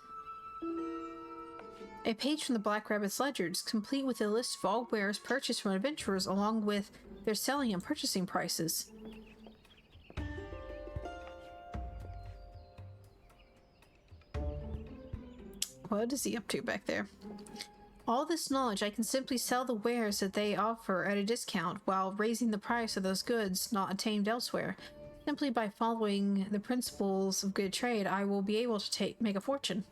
a page from the Black Rabbit's ledgers, complete with a list of all wares purchased from adventurers along with their selling and purchasing prices. What is he up to back there? All this knowledge, I can simply sell the wares that they offer at a discount while raising the price of those goods not attained elsewhere. Simply by following the principles of good trade, I will be able to make a fortune.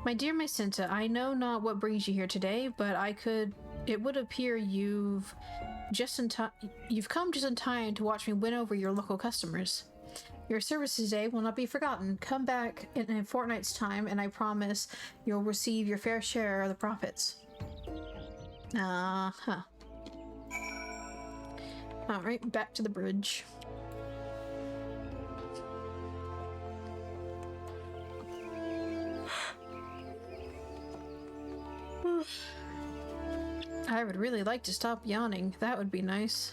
My dear Mycinta, I know not what brings you here today, but it would appear you've come just in time to watch me win over your local customers. Your services today will not be forgotten. Come back in a fortnight's time, and I promise you'll receive your fair share of the profits. Alright, back to the bridge. I would really like to stop yawning. That would be nice.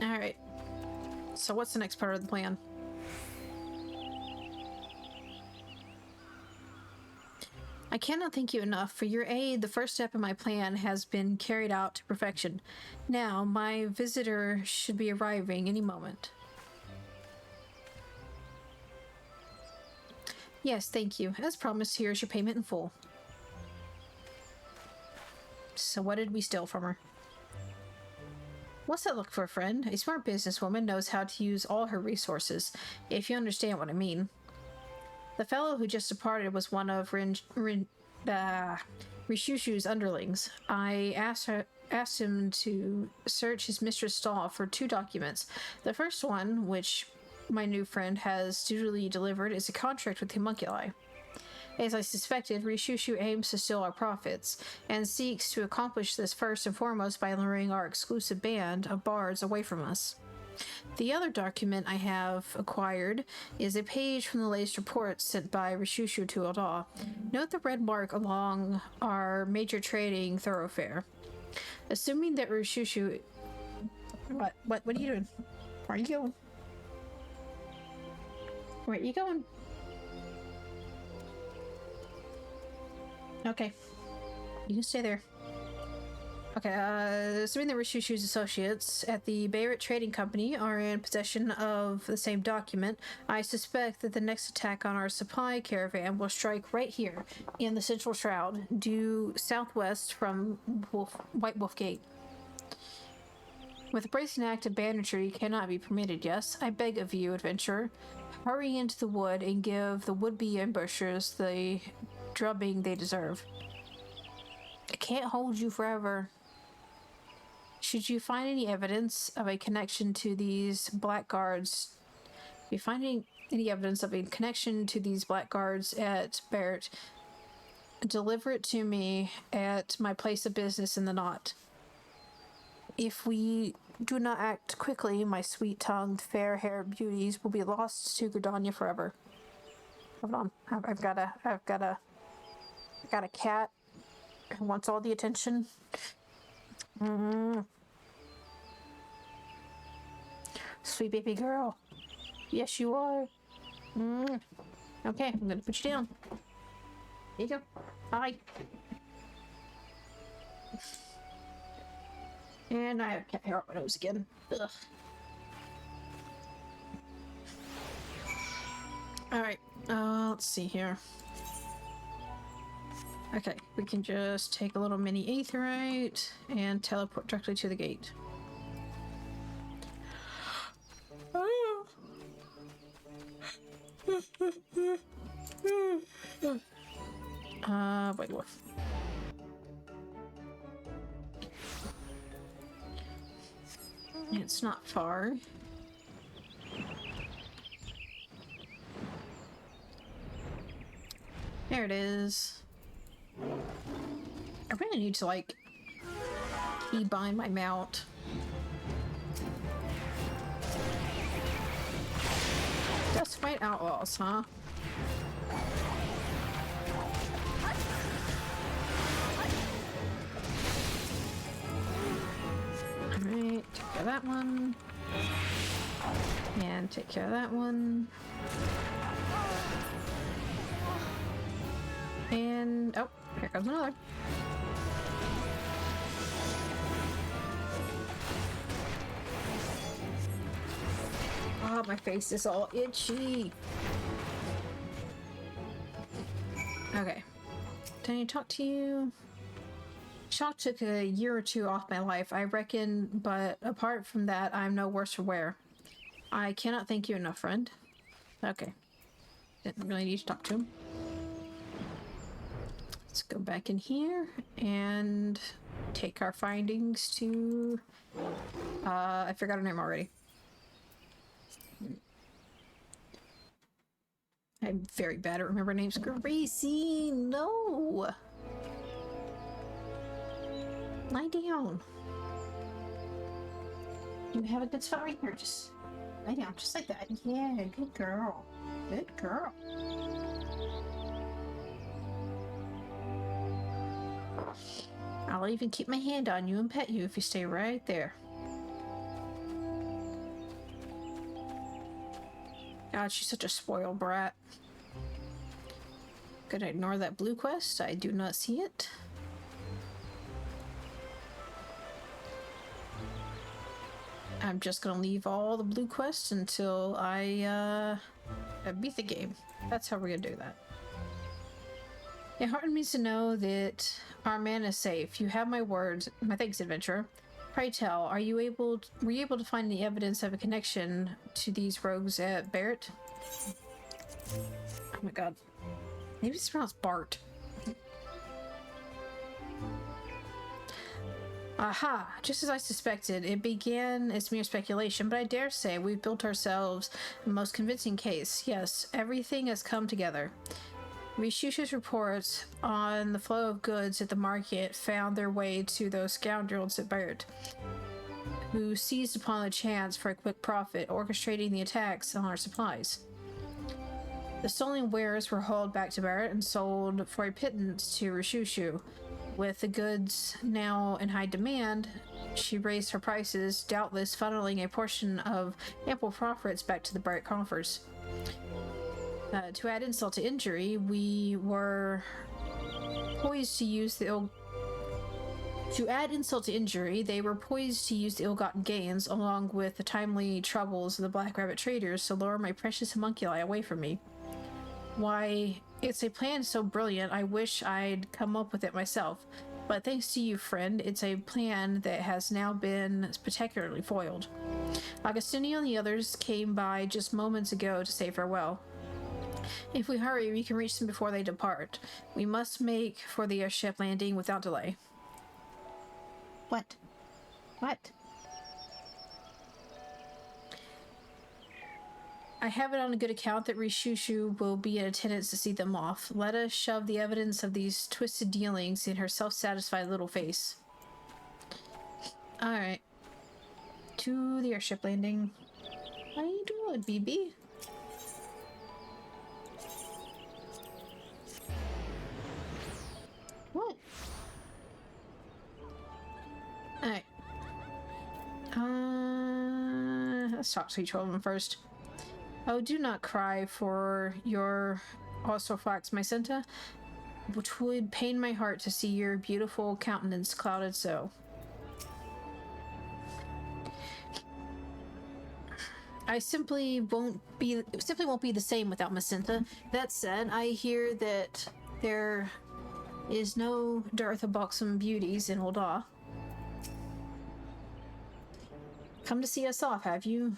Alright. So what's the next part of the plan? I cannot thank you enough for your aid. The first step in my plan has been carried out to perfection. Now, my visitor should be arriving any moment. Yes, thank you. As promised, here is your payment in full. So what did we steal from her? What's that look for, friend? A smart businesswoman knows how to use all her resources, if you understand what I mean. The fellow who just departed was one of Rishushu's underlings. I asked him to search his mistress' stall for 2 documents. The first one, which my new friend has dutifully delivered, is a contract with the homunculi. As I suspected, Rishushu aims to steal our profits, and seeks to accomplish this first and foremost by luring our exclusive band of bards away from us. The other document I have acquired is a page from the latest report sent by Rishushu to Oda. Note the red mark along our major trading thoroughfare. Assuming that Rishushu... What are you doing? Where are you going? Where are you going? Okay. You can stay there. Okay, assuming that Rishushu's associates at the Bayrit Trading Company are in possession of the same document, I suspect that the next attack on our supply caravan will strike right here, in the Central Shroud, due southwest from White Wolf Gate. With a bracing act of banditry cannot be permitted, yes? I beg of you, adventurer, hurry into the wood and give the would-be ambushers the drubbing they deserve. I can't hold you forever. Should you find any evidence of a connection to these blackguards, any evidence of a connection to these blackguards at Barrett, deliver it to me at my place of business in the knot. If we do not act quickly, my sweet-tongued, fair-haired beauties will be lost to Gridania forever. Hold on, I've got a cat who wants all the attention. Sweet baby girl. Yes, you are. Okay, I'm gonna put you down. Here you go. Hi. And I have cat hair on my nose again. Ugh. Alright, let's see here. Okay, we can just take a little mini aetheryte and teleport directly to the gate. Wait, what? It's not far. There it is. I really need to, like, keybind my mount. Just fight outlaws, huh? Alright, take care of that one. And take care of that one. And, oh, here comes another. Oh, my face is all itchy. Okay. Can I talk to you? Shock took a year or two off my life, I reckon, but apart from that, I'm no worse for wear. I cannot thank you enough, friend. Okay. Didn't really need to talk to him. Let's go back in here and take our findings to... I forgot her name already. I'm very bad at remembering names. Gracie, no! Lie down. You have a good spot right here. Just lie down, just like that. Yeah, good girl. Good girl. I'll even keep my hand on you and pet you if you stay right there. God, she's such a spoiled brat. Could I ignore that blue quest? I do not see it. I'm just gonna leave all the blue quests until I beat the game. That's how we're gonna do that. It heartens me to know that our man is safe. You have my words. My thanks, adventurer. Pray tell, were you able to find any evidence of a connection to these rogues at Barrett? Oh my god. Maybe it's pronounced Bart. Aha! Just as I suspected, it began as mere speculation, but I dare say we've built ourselves a most convincing case. Yes, everything has come together. Rishushu's reports on the flow of goods at the market found their way to those scoundrels at Barrett, who seized upon the chance for a quick profit, orchestrating the attacks on our supplies. The stolen wares were hauled back to Barrett and sold for a pittance to Rishushu. With the goods now in high demand, she raised her prices, doubtless funneling a portion of ample profits back to the Barrett coffers. To add insult to injury, we were poised to use the they were poised to use the ill-gotten gains, along with the timely troubles of the Black Rabbit traders, to lure my precious homunculi away from me. Why, it's a plan so brilliant, I wish I'd come up with it myself. But thanks to you, friend, it's a plan that has now been spectacularly foiled. Agostino and the others came by just moments ago to say farewell. If we hurry, we can reach them before they depart. We must make for the airship landing without delay. What? What? I have it on a good account that Rishushu will be in attendance to see them off. Let us shove the evidence of these twisted dealings in her self-satisfied little face. Alright. To the airship landing. How you doing, BB? What? Alright. Let's talk to each one of them first. Oh, do not cry for your Ossoflax, my Senta, which would pain my heart to see your beautiful countenance clouded so. I simply won't be the same without Macenta. That said, I hear that there is no dearth of buxom beauties in Ul'dah. Come to see us off, have you?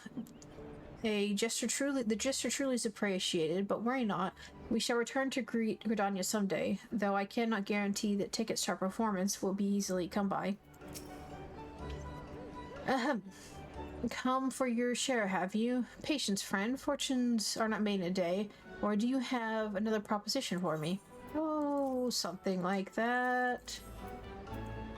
The gesture truly is appreciated, but worry not. We shall return to greet Gridania someday, though I cannot guarantee that tickets to our performance will be easily come by. Ahem. Come for your share, have you? Patience, friend. Fortunes are not made in a day. Or do you have another proposition for me? Oh, something like that.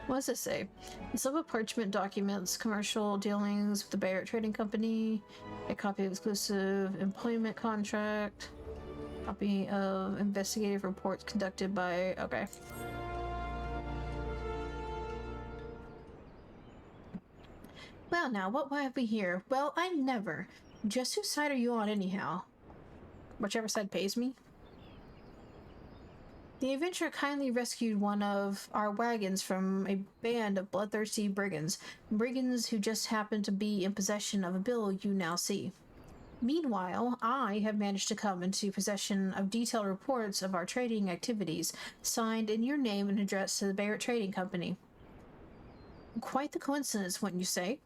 What does it say? The slip of parchment documents commercial dealings with the Barrett Trading Company, a copy of exclusive employment contract, copy of investigative reports conducted by... Okay. Well now, what have we here? Well, I never. Just whose side are you on anyhow? Whichever side pays me. The adventurer kindly rescued one of our wagons from a band of bloodthirsty brigands who just happened to be in possession of a bill you now see. Meanwhile, I have managed to come into possession of detailed reports of our trading activities, signed in your name and addressed to the Barrett Trading Company. Quite the coincidence, wouldn't you say?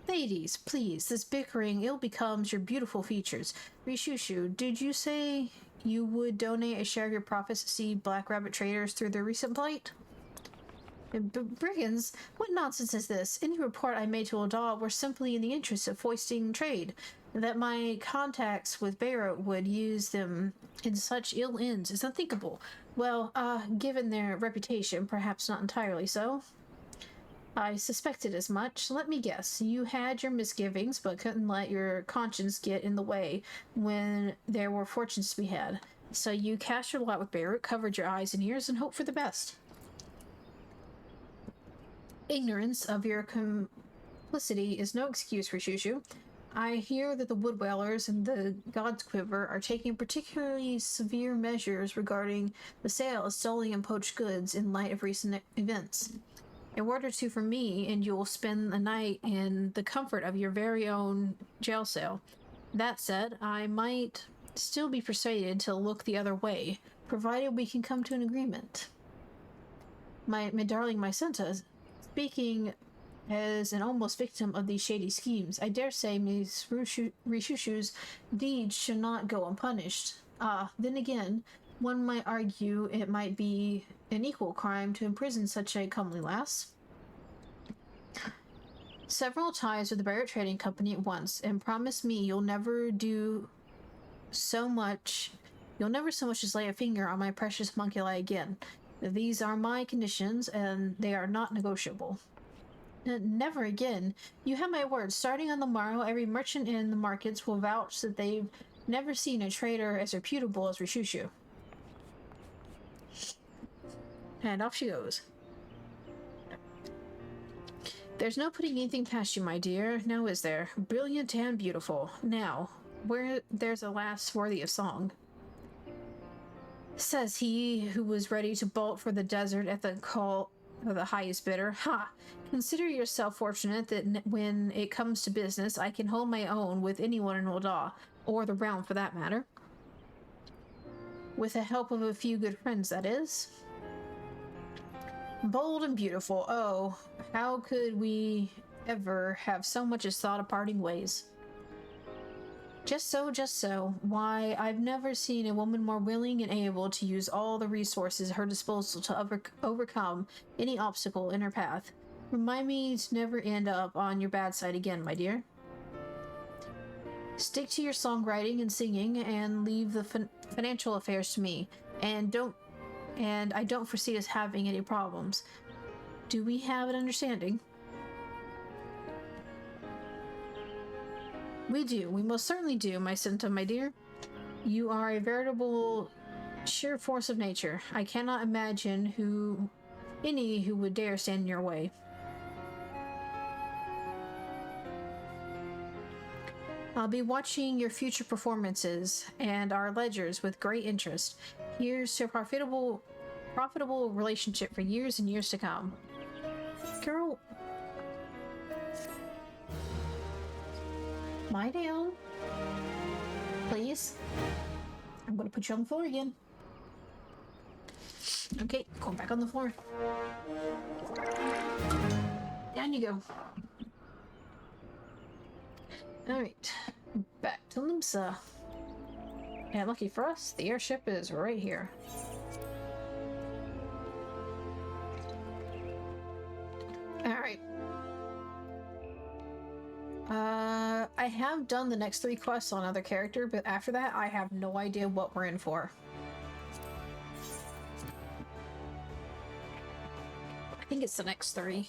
Ladies, please, this bickering ill becomes your beautiful features. Rishushu, did you say you would donate a share of your profits to see Black Rabbit traders through their recent plight? Brigands? What nonsense is this? Any report I made to Ul'dah were simply in the interest of foisting trade. That my contacts with Barrett would use them in such ill ends is unthinkable. Well, given their reputation, perhaps not entirely so. I suspected as much. Let me guess. You had your misgivings, but couldn't let your conscience get in the way when there were fortunes to be had. So you cast your lot with Barrett, covered your eyes and ears, and hoped for the best. Ignorance of your complicity is no excuse for Shushu. I hear that the Wood Whalers and the God's Quiver are taking particularly severe measures regarding the sale of stolen and poached goods in light of recent events. A word or two from me, and you will spend the night in the comfort of your very own jail cell. That said, I might still be persuaded to look the other way, provided we can come to an agreement. My darling Mycenta, speaking as an almost victim of these shady schemes, I dare say Ms. Rishushu's deeds should not go unpunished. Then again, one might argue it might be an equal crime to imprison such a comely lass. Several ties with the Barrett Trading Company at once, and promise me you'll never so much as lay a finger on my precious homunculi again. These are my conditions, and they are not negotiable. Never again. You have my word. Starting on the morrow, every merchant in the markets will vouch that they've never seen a trader as reputable as Rishushu. And off she goes. There's no putting anything past you, my dear. Now is there? Brilliant and beautiful. Now, where there's a lass worthy of song. Says he who was ready to bolt for the desert at the call of the highest bidder. Ha! Consider yourself fortunate that when it comes to business, I can hold my own with anyone in Ul'dah, or the realm for that matter. With the help of a few good friends, that is. Bold and beautiful. Oh, how could we ever have so much as thought of parting ways? Just so. Why, I've never seen a woman more willing and able to use all the resources at her disposal to overcome any obstacle in her path. Remind me to never end up on your bad side again, my dear. Stick to your songwriting and singing and leave the financial affairs to me. And I don't foresee us having any problems. Do we have an understanding? We do. We most certainly do, my Senta, my dear. You are a veritable sheer force of nature. I cannot imagine any who would dare stand in your way. I'll be watching your future performances and our ledgers with great interest. Here's to a profitable relationship for years and years to come. Girl, lie down, please. I'm gonna put you on the floor again. Okay, going back on the floor. Down you go. Alright, back to Limsa. And lucky for us, the airship is right here. Alright. I have done the next 3 quests on another character, but after that, I have no idea what we're in for. I think it's the next 3.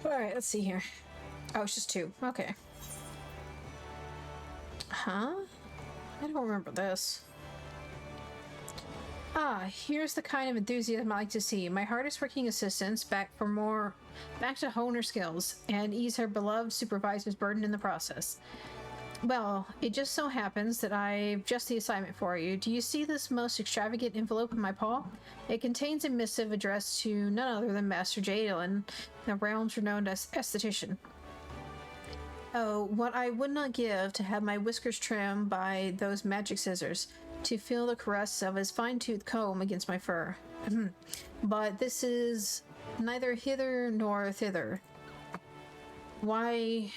Alright, let's see here. Oh, it's just 2. Okay. Huh? I don't remember this. Ah, here's the kind of enthusiasm I like to see. My hardest working assistants back to hone her skills and ease her beloved supervisor's burden in the process. Well, it just so happens that I've just the assignment for you. Do you see this most extravagant envelope in my paw? It contains a missive addressed to none other than Master Jadalin, the realm's renowned esthetician. Oh, what I would not give to have my whiskers trimmed by those magic scissors, to feel the caress of his fine-toothed comb against my fur. But this is neither hither nor thither. Why,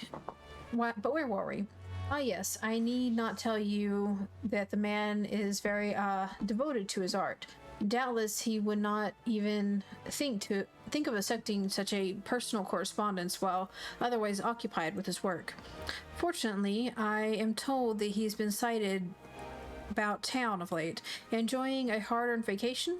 but where were we? Ah, yes, I need not tell you that the man is very, devoted to his art. Doubtless he would not even think of accepting such a personal correspondence while otherwise occupied with his work. Fortunately, I am told that he's been sighted about town of late, enjoying a hard-earned vacation,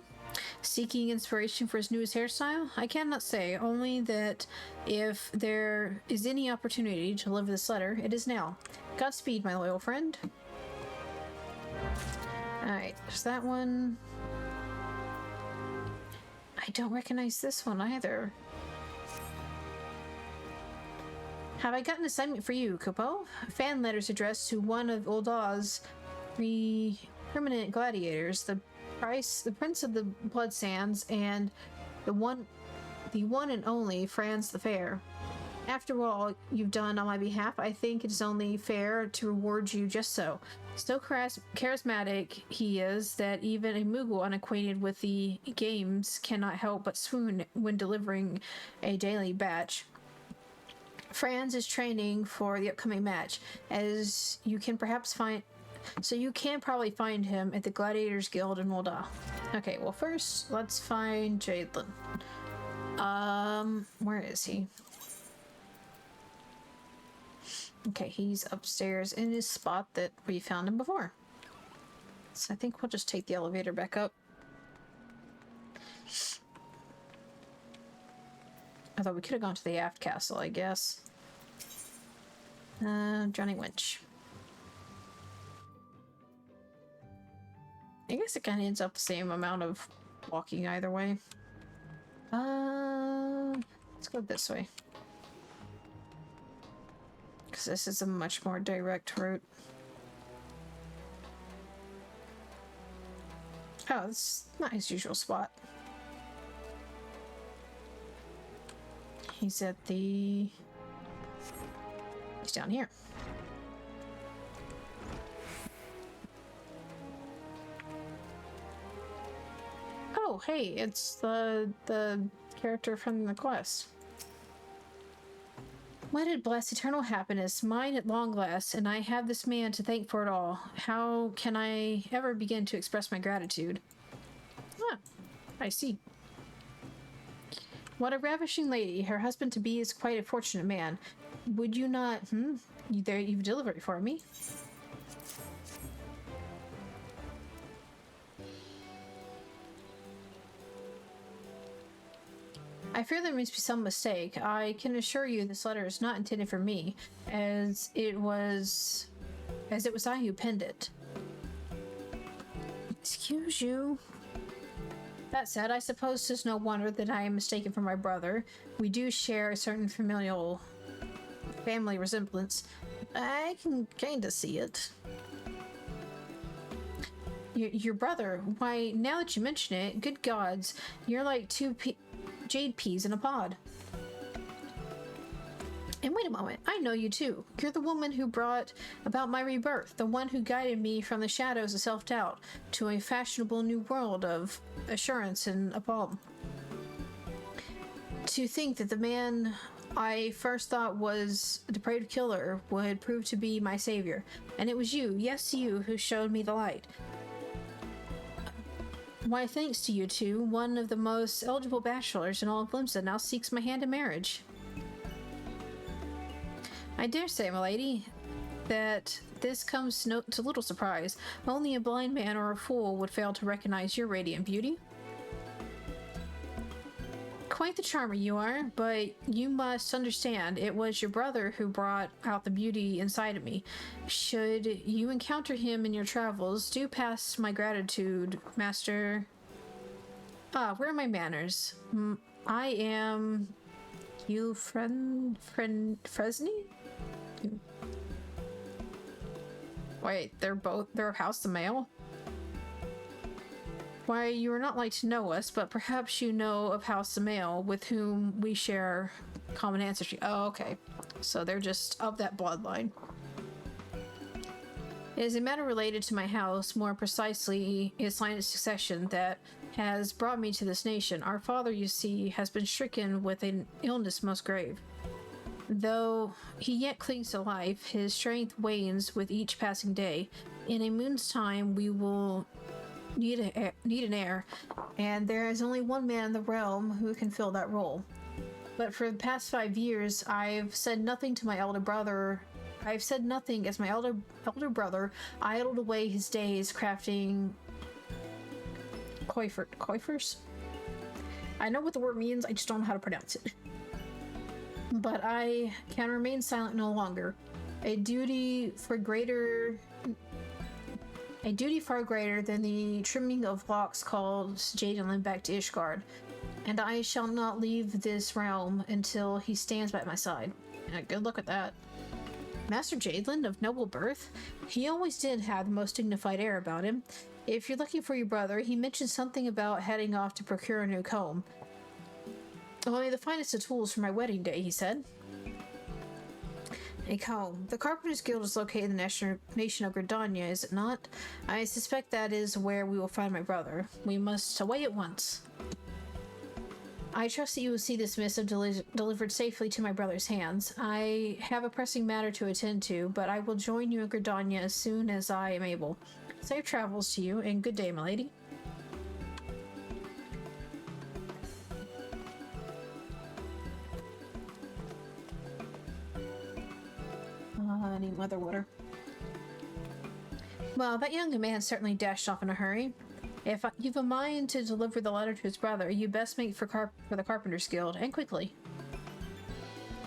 seeking inspiration for his newest hairstyle. I cannot say, only that if there is any opportunity to deliver this letter, it is now. Godspeed, my loyal friend. Alright, there's that one. I don't recognize this one either. Have I got an assignment for you, Kupo? Fan letters addressed to one of Uldah's 3 permanent gladiators, the Prince of the Blood Sands, and the one and only Franz the Fair. After all you've done on my behalf, I think it is only fair to reward you just so. So charismatic he is that even a Moogle unacquainted with the games cannot help but swoon when delivering a daily batch. Franz is training for the upcoming match, as you can probably find him at the Gladiators Guild in Uldah. Okay, well first, let's find Jadalin. Where is he? Okay, he's upstairs in his spot that we found him before. So I think we'll just take the elevator back up. Although we could have gone to the aft castle, I guess. Johnny Winch. I guess it kind of ends up the same amount of walking either way. Let's go this way. Because this is a much more direct route. Oh, it's not his usual spot. He's at the... He's down here. Oh, hey, it's the character from the quest. Wedded bless eternal happiness, mine at long last, and I have this man to thank for it all. How can I ever begin to express my gratitude? Ah, I see. What a ravishing lady. Her husband-to-be is quite a fortunate man. Would you not... You've delivered for me. I fear there must be some mistake. I can assure you this letter is not intended for me, as it was I who penned it. Excuse you. That said, I suppose 'tis no wonder that I am mistaken for my brother. We do share a certain family resemblance. I can kinda see it. Your brother? Why, now that you mention it, good gods, you're like two jade peas in a pod. And wait a moment, I know you too. You're the woman who brought about my rebirth, the one who guided me from the shadows of self-doubt to a fashionable new world of assurance and aplomb. To think that the man I first thought was a depraved killer would prove to be my savior. And it was you, yes you, who showed me the light. Why, thanks to you two, one of the most eligible bachelors in all of Limsa now seeks my hand in marriage. I dare say, my lady, that this comes to little surprise. Only a blind man or a fool would fail to recognize your radiant beauty. Quite the charmer you are, but you must understand it was your brother who brought out the beauty inside of me. Should you encounter him in your travels, do pass my gratitude, master. Where are my manners? I am... You Fresney? Wait, they're House the Male? Why, you are not like to know us, but perhaps you know of House the Male, with whom we share common ancestry. Oh, okay. So they're just of that bloodline. It is a matter related to my house, more precisely its line of succession, that has brought me to this nation. Our father, you see, has been stricken with an illness most grave. Though he yet clings to life, his strength wanes with each passing day. In a moon's time, we will need an heir, and there is only one man in the realm who can fill that role. But for the past 5 years, I've said nothing to my elder brother. I've said nothing as my elder brother idled away his days crafting coifers? I know what the word means, I just don't know how to pronounce it. But I can remain silent no longer. A duty far greater than the trimming of locks called Jadelin back to Ishgard. And I shall not leave this realm until he stands by my side. Good luck with that. Master Jadelin, of noble birth? He always did have the most dignified air about him. If you're looking for your brother, he mentioned something about heading off to procure a new comb. Only the finest of tools for my wedding day, he said. A comb. The Carpenters Guild is located in the nation of Gridania, is it not? I suspect that is where we will find my brother. We must away at once. I trust that you will see this missive delivered safely to my brother's hands. I have a pressing matter to attend to, but I will join you in Gridania as soon as I am able. Safe travels to you, and good day, my lady. I need mother water. Well, that young man certainly dashed off in a hurry. If you've a mind to deliver the letter to his brother, you best make for the Carpenters Guild, and quickly.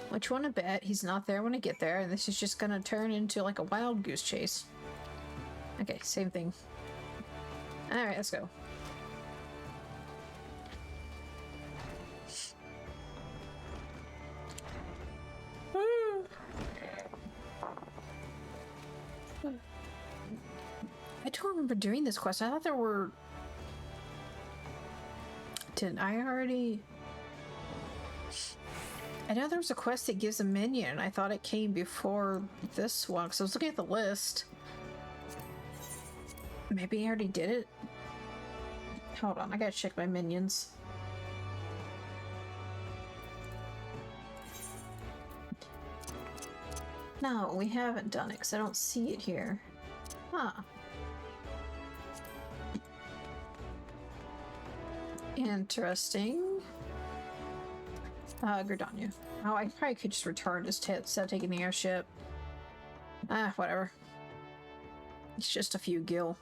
Which one to bet he's not there when I get there, and this is just gonna turn into like a wild goose chase. Okay, same thing. Alright, let's go. I don't remember doing this quest. I thought there were... Didn't I already... I know there was a quest that gives a minion. I thought it came before this one, because I was looking at the list. Maybe I already did it? Hold on, I gotta check my minions. No, we haven't done it, because I don't see it here. Huh. Interesting. Gridania. Oh, I probably could just return just instead of taking the airship. Whatever. It's just a few gil.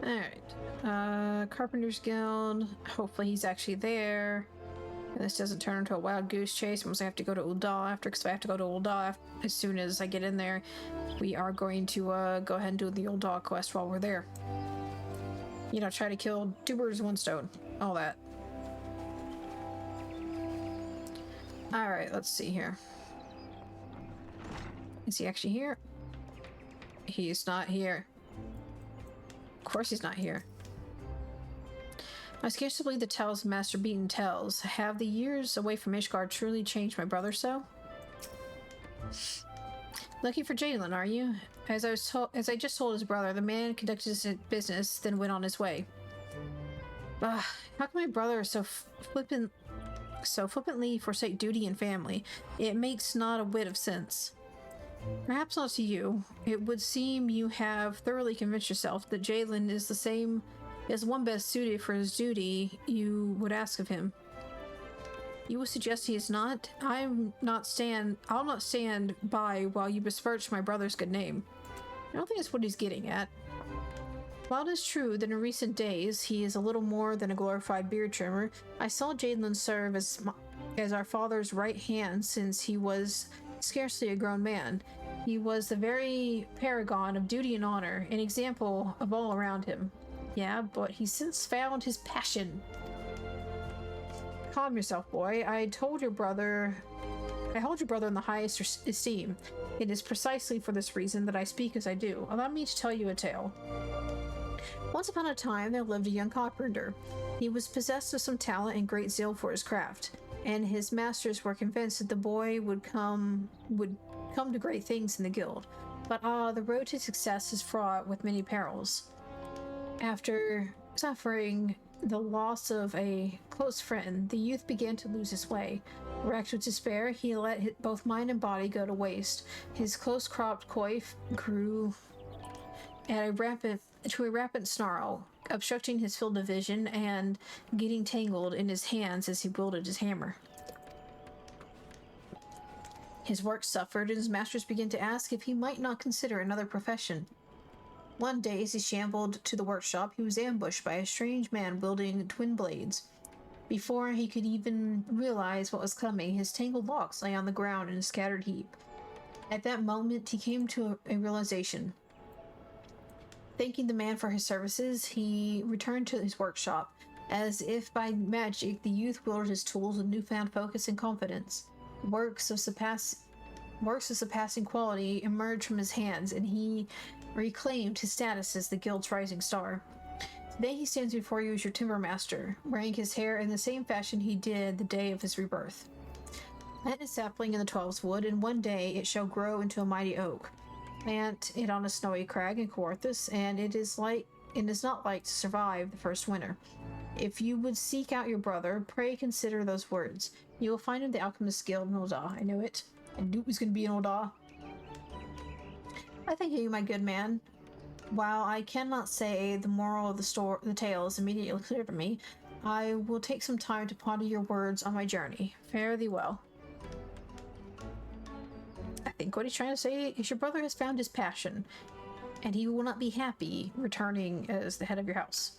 Alright. Carpenter's Guild. Hopefully he's actually there. And this doesn't turn into a wild goose chase once I have to go to Ul'dah after, because if I have to go to Ul'dah as soon as I get in there, we are going to go ahead and do the Ul'dah quest while we're there. You know, try to kill 2 birds with 1 stone. All that. Alright, let's see here. Is he actually here? He's not here. Of course he's not here. I scarcely believe the tales of Master Beaten tells. Have the years away from Ishgard truly changed my brother so? Looking for Jadalyn, are you? As I just told his brother, the man conducted his business, then went on his way. How can my brother so flippantly forsake duty and family? It makes not a whit of sense. Perhaps not to you. It would seem you have thoroughly convinced yourself that Jadalyn is the same as one best suited for his duty you would ask of him. You will suggest he is not? I'll not stand by while you besmirch my brother's good name. I don't think that's what he's getting at. While it is true that in recent days he is a little more than a glorified beard trimmer, I saw Jadalyn serve as our father's right hand since he was scarcely a grown man. He was the very paragon of duty and honor, an example of all around him. Yeah, but he's since found his passion. Calm yourself, boy. I hold your brother in the highest esteem. It is precisely for this reason that I speak as I do. Allow me to tell you a tale. Once upon a time, there lived a young carpenter. He was possessed of some talent and great zeal for his craft, and his masters were convinced that the boy would come to great things in the guild. But the road to success is fraught with many perils. After suffering the loss of a close friend, the youth began to lose his way. Racked with despair, he let both mind and body go to waste. His close-cropped coif grew to a rapid snarl, obstructing his field of vision and getting tangled in his hands as he wielded his hammer. His work suffered, and his masters began to ask if he might not consider another profession. One day, as he shambled to the workshop, he was ambushed by a strange man wielding twin blades. Before he could even realize what was coming, his tangled locks lay on the ground in a scattered heap. At that moment, he came to a realization. Thanking the man for his services, he returned to his workshop. As if by magic, the youth wielded his tools with newfound focus and confidence. Works of surpassing quality emerged from his hands, and he reclaimed his status as the guild's rising star. Today he stands before you as your timber master, wearing his hair in the same fashion he did the day of his rebirth. Plant a sapling in the 12's wood, and one day it shall grow into a mighty oak. Plant it on a snowy crag in Coerthas, and it is not like to survive the first winter. If you would seek out your brother, pray consider those words. You will find him the Alchemist's Guild in Ul'dah. I knew it. I knew it was going to be in Ul'dah. I thank you, my good man. While I cannot say the moral of the tale is immediately clear to me, I will take some time to ponder your words on my journey. Fare thee well. I think what he's trying to say is your brother has found his passion, and he will not be happy returning as the head of your house.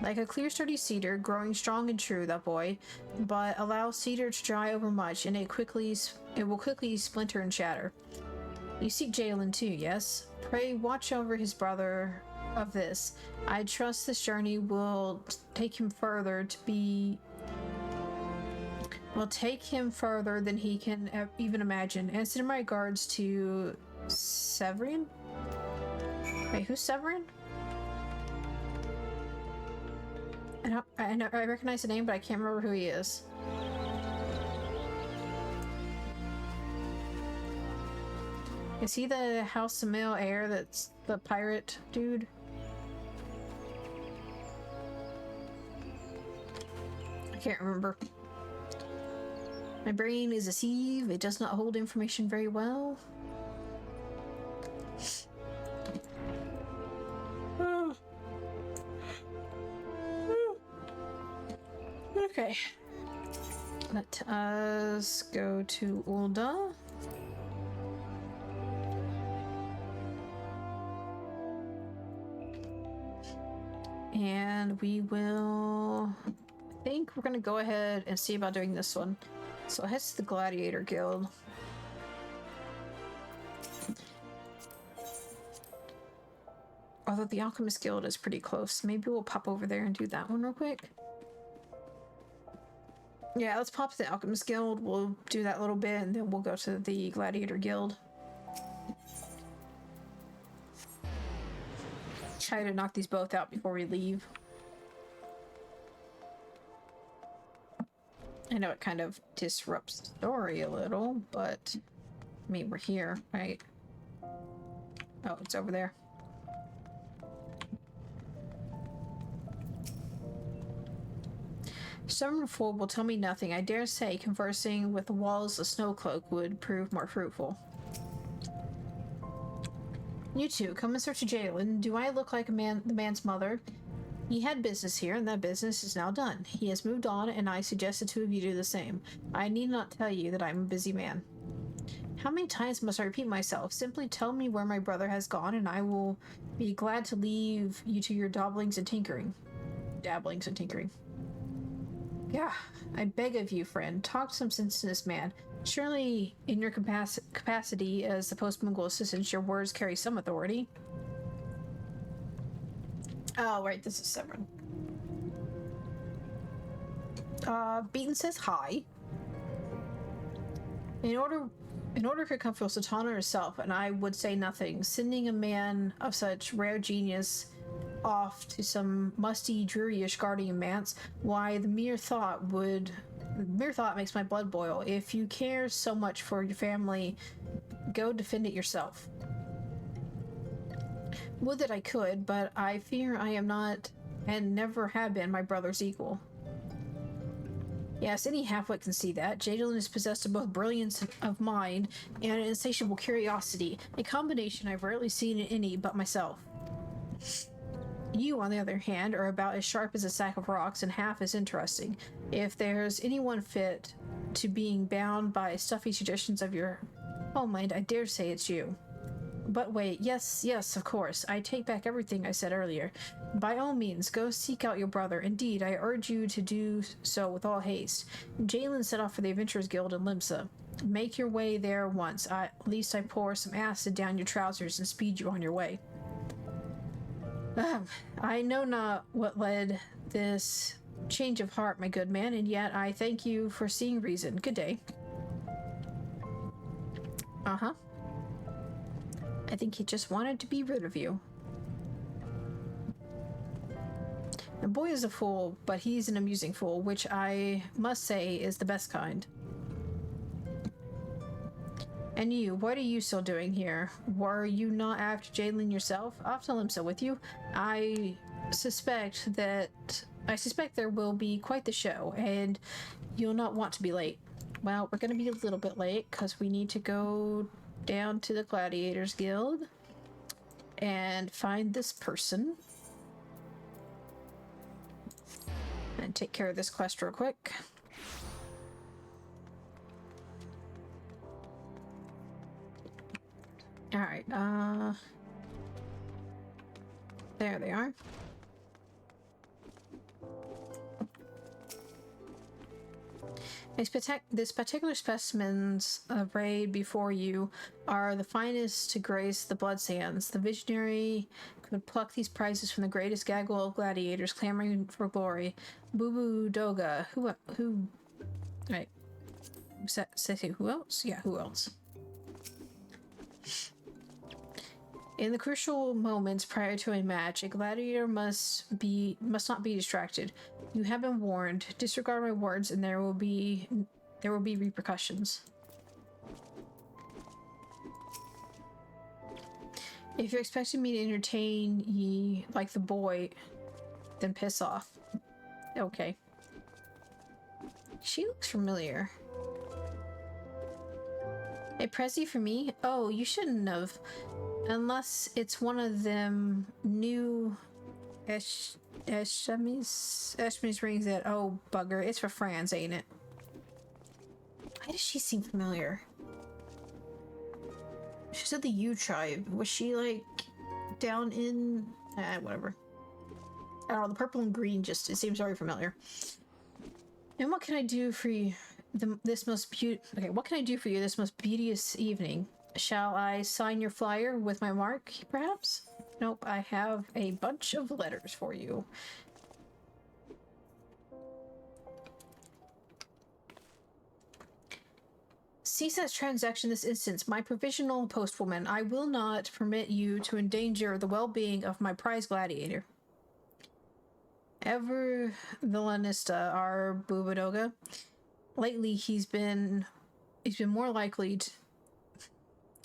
Like a clear sturdy cedar, growing strong and true, that boy, but allow cedar to dry over much, and it will quickly splinter and shatter. You seek Jadalyn too, yes? Pray watch over his brother of this. I trust this journey will take him further than he can even imagine. And send my regards to Severin? Wait, who's Severin? I recognize the name, but I can't remember who he is. Is he the House Samil heir that's the pirate dude? I can't remember. My brain is a sieve. It does not hold information very well. Okay. Let us go to Ulda. And we will... I think we're gonna go ahead and see about doing this one. So it heads to the Gladiator Guild. Although the Alchemist Guild is pretty close. Maybe we'll pop over there and do that one real quick. Yeah, let's pop to the Alchemist Guild. We'll do that a little bit and then we'll go to the Gladiator Guild. Try to knock these both out before we leave. I know it kind of disrupts the story a little, but I mean, we're here, right? Oh, it's over there. Stubborn fool will tell me nothing. I dare say conversing with the walls of Snowcloak would prove more fruitful. You two, come and search Jalen. Do I look like the man's mother? He had business here, and that business is now done. He has moved on, and I suggest the two of you do the same. I need not tell you that I'm a busy man. How many times must I repeat myself? Simply tell me where my brother has gone, and I will be glad to leave you to your dabblings and tinkering. Yeah, I beg of you, friend, talk some sense to this man. Surely, in your capacity as the post-Moogle assistant, your words carry some authority. Oh, right, this is Severin. Beaton says hi. In order to comfort Satana herself, and I would say nothing, sending a man of such rare genius off to some musty, dreary-ish guardian manse, why the mere thought makes my blood boil. If you care so much for your family, go defend it yourself. Would that I could, but I fear I am not, and never have been, my brother's equal. Yes, any halfwit can see that. Jadalyn is possessed of both brilliance of mind and an insatiable curiosity, a combination I've rarely seen in any but myself. You, on the other hand, are about as sharp as a sack of rocks and half as interesting. If there's anyone fit to being bound by stuffy traditions of your homeland, I dare say it's you. But wait, yes, of course. I take back everything I said earlier. By all means, go seek out your brother. Indeed, I urge you to do so with all haste. Jalen set off for the Adventurers Guild in Limsa. Make your way there once. At least I pour some acid down your trousers and speed you on your way. I know not what led this change of heart, my good man, and yet I thank you for seeing reason. Good day. Uh-huh. I think he just wanted to be rid of you. The boy is a fool, but he's an amusing fool, which I must say is the best kind. And you, what are you still doing here? Were you not after Jalen yourself? Off to Limsa with you? I suspect there will be quite the show, and you'll not want to be late. Well, we're gonna be a little bit late, because we need to go down to the Gladiators Guild and find this person and take care of this quest real quick. Alright, there they are. This particular specimens arrayed before you are the finest to grace the blood sands. The visionary could pluck these prizes from the greatest gaggle of gladiators clamoring for glory. Bubu Doga, who, right? Say who else? Yeah, who else? In the crucial moments prior to a match, a gladiator must not be distracted. You have been warned. Disregard my words, and there will be repercussions. If you're expecting me to entertain ye like the boy, then piss off. Okay. She looks familiar. A prezi for me? Oh, you shouldn't have. Unless it's one of them new Eshmi's rings that. Oh, bugger. It's for Franz, ain't it? Why does she seem familiar? She said the U tribe. Was she like down in whatever. I don't know, the purple and green just it seems very familiar. And what can I do for you what can I do for you this most beauteous evening? Shall I sign your flyer with my mark, perhaps? Nope, I have a bunch of letters for you. Cease that transaction this instant, my provisional postwoman. I will not permit you to endanger the well-being of my prize gladiator. Ever villainista, our Boobadoga. Lately, he's been more likely to...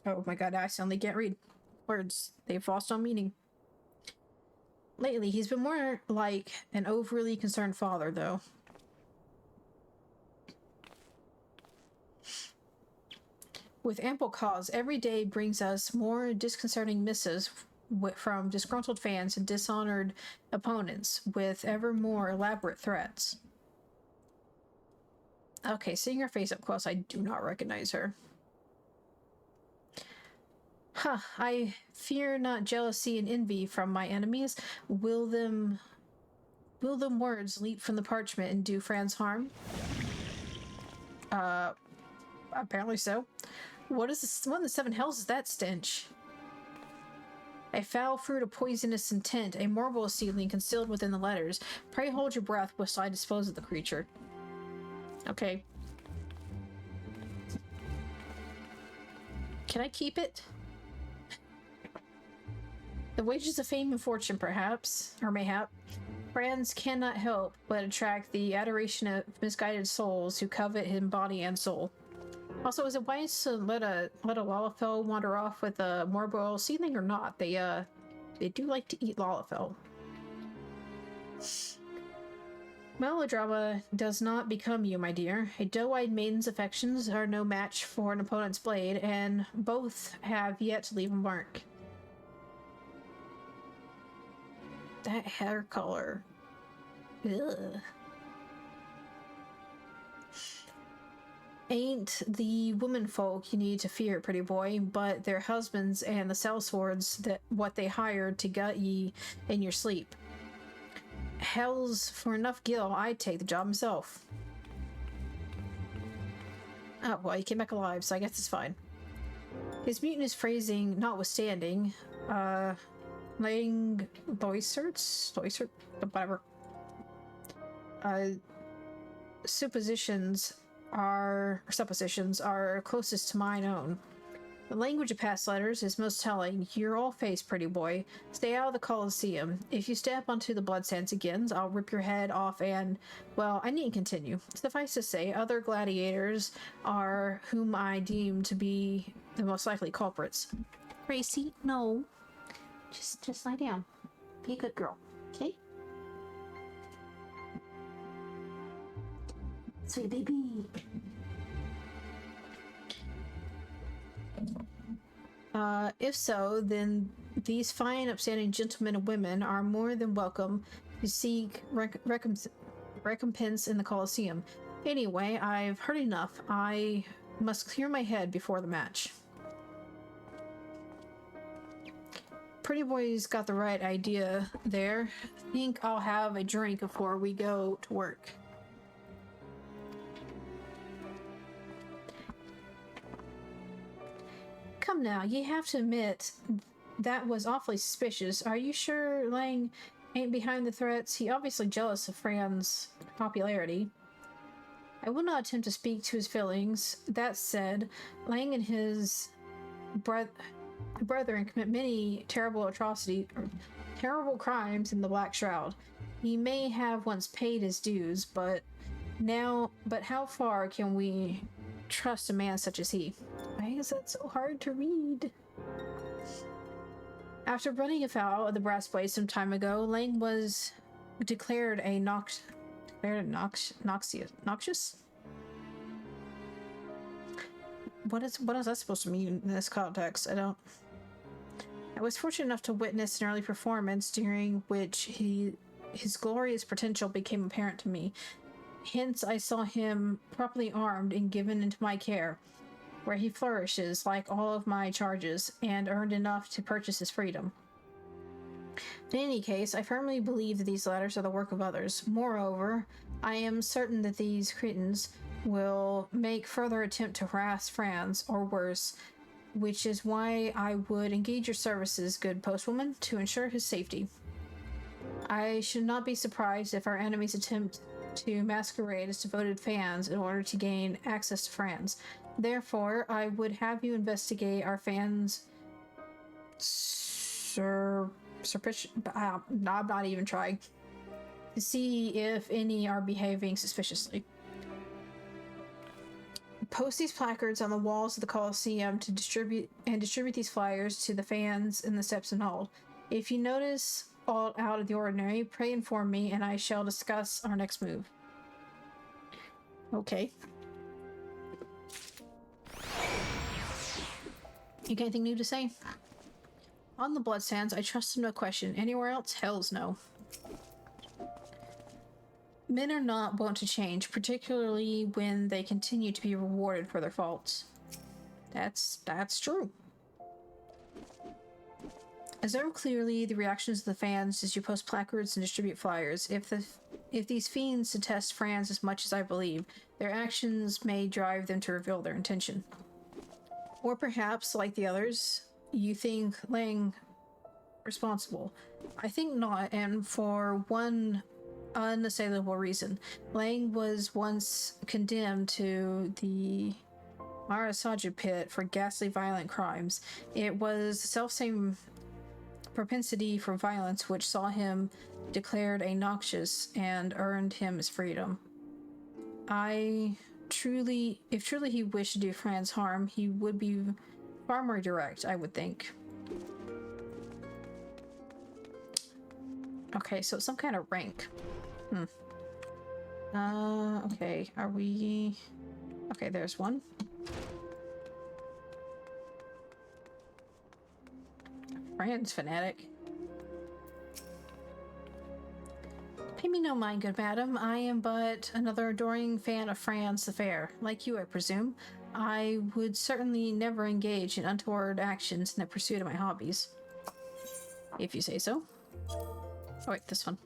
Oh my god, I suddenly can't read words. They've lost all meaning. Lately, he's been more like an overly concerned father, though. With ample cause, every day brings us more disconcerting missives from disgruntled fans and dishonored opponents, with ever more elaborate threats. Okay, seeing her face up close, I do not recognize her. Huh, I fear not jealousy and envy from my enemies. Will them words leap from the parchment and do Franz harm? Apparently so. What in the seven hells is that stench? A foul fruit of poisonous intent, a marble seedling concealed within the letters. Pray hold your breath whilst I dispose of the creature. Okay. Can I keep it? The wages of fame and fortune, perhaps, or mayhap. Franz cannot help but attract the adoration of misguided souls who covet him body and soul. Also, is it wise to let a Lalafell wander off with a marble seedling or not? They do like to eat Lalafell. Melodrama does not become you, my dear. A doe-eyed maiden's affections are no match for an opponent's blade, and both have yet to leave a mark. That hair color. Ugh. Ain't the womenfolk you need to fear, pretty boy, but their husbands and the sellswords that what they hired to gut ye in your sleep. Hells, for enough gil, I'd take the job myself. Oh, well, he came back alive, so I guess it's fine. His mutinous phrasing notwithstanding, laying whatever. Suppositions are closest to mine own. The language of past letters is most telling. You're all face, pretty boy. Stay out of the Colosseum. If you step onto the bloodsands again, I'll rip your head off and, well, I needn't continue. Suffice to say, other gladiators are whom I deem to be the most likely culprits. Gracie, no. Just lie down. Be a good girl, okay? Sweet baby. If so, then these fine, upstanding gentlemen and women are more than welcome to seek recompense in the Colosseum. Anyway, I've heard enough. I must clear my head before the match. Pretty boy's got the right idea there. Think I'll have a drink before we go to work. Come now, you have to admit that was awfully suspicious. Are you sure Lang ain't behind the threats? He obviously jealous of Fran's popularity. I will not attempt to speak to his feelings. That said, Lang and his brethren commit many terrible crimes in the Black Shroud. He may have once paid his dues, but how far can we trust a man such as he? Why is that so hard to read? After running afoul of the brass blade some time ago, Lang was declared noxious? What is that supposed to mean in this context? I was fortunate enough to witness an early performance during which his glorious potential became apparent to me. Hence, I saw him properly armed and given into my care, where he flourishes like all of my charges, and earned enough to purchase his freedom. In any case, I firmly believe that these letters are the work of others. Moreover, I am certain that these cretins will make further attempt to harass Franz, or worse, which is why I would engage your services, good postwoman, to ensure his safety. I should not be surprised if our enemies attempt to masquerade as devoted fans in order to gain access to Franz. Therefore, I would have you investigate our fans' I'm not even trying to see if any are behaving suspiciously. Post these placards on the walls of the Colosseum to distribute these flyers to the fans in the steps and hall. If you notice aught out of the ordinary, pray inform me, and I shall discuss our next move. Okay. You got anything new to say? On the Bloodsands, I trust him no question. Anywhere else? Hells no. Men are not wont to change, particularly when they continue to be rewarded for their faults. That's true. Observe clearly the reactions of the fans as you post placards and distribute flyers. If these fiends detest Franz as much as I believe, their actions may drive them to reveal their intention. Or perhaps, like the others, you think Lang responsible. I think not, and for one unassailable reason. Lang was once condemned to the Marasaju pit for ghastly violent crimes. It was the selfsame propensity for violence which saw him declared a noxious and earned him his freedom. If truly he wished to do Franz harm, he would be far more direct, I would think. Okay, so some kind of rank. Okay, are we... Okay, there's one. Franz fanatic. Pay me no mind, good madam. I am but another adoring fan of Franz the Fair. Like you, I presume. I would certainly never engage in untoward actions in the pursuit of my hobbies. If you say so. Oh wait, this one.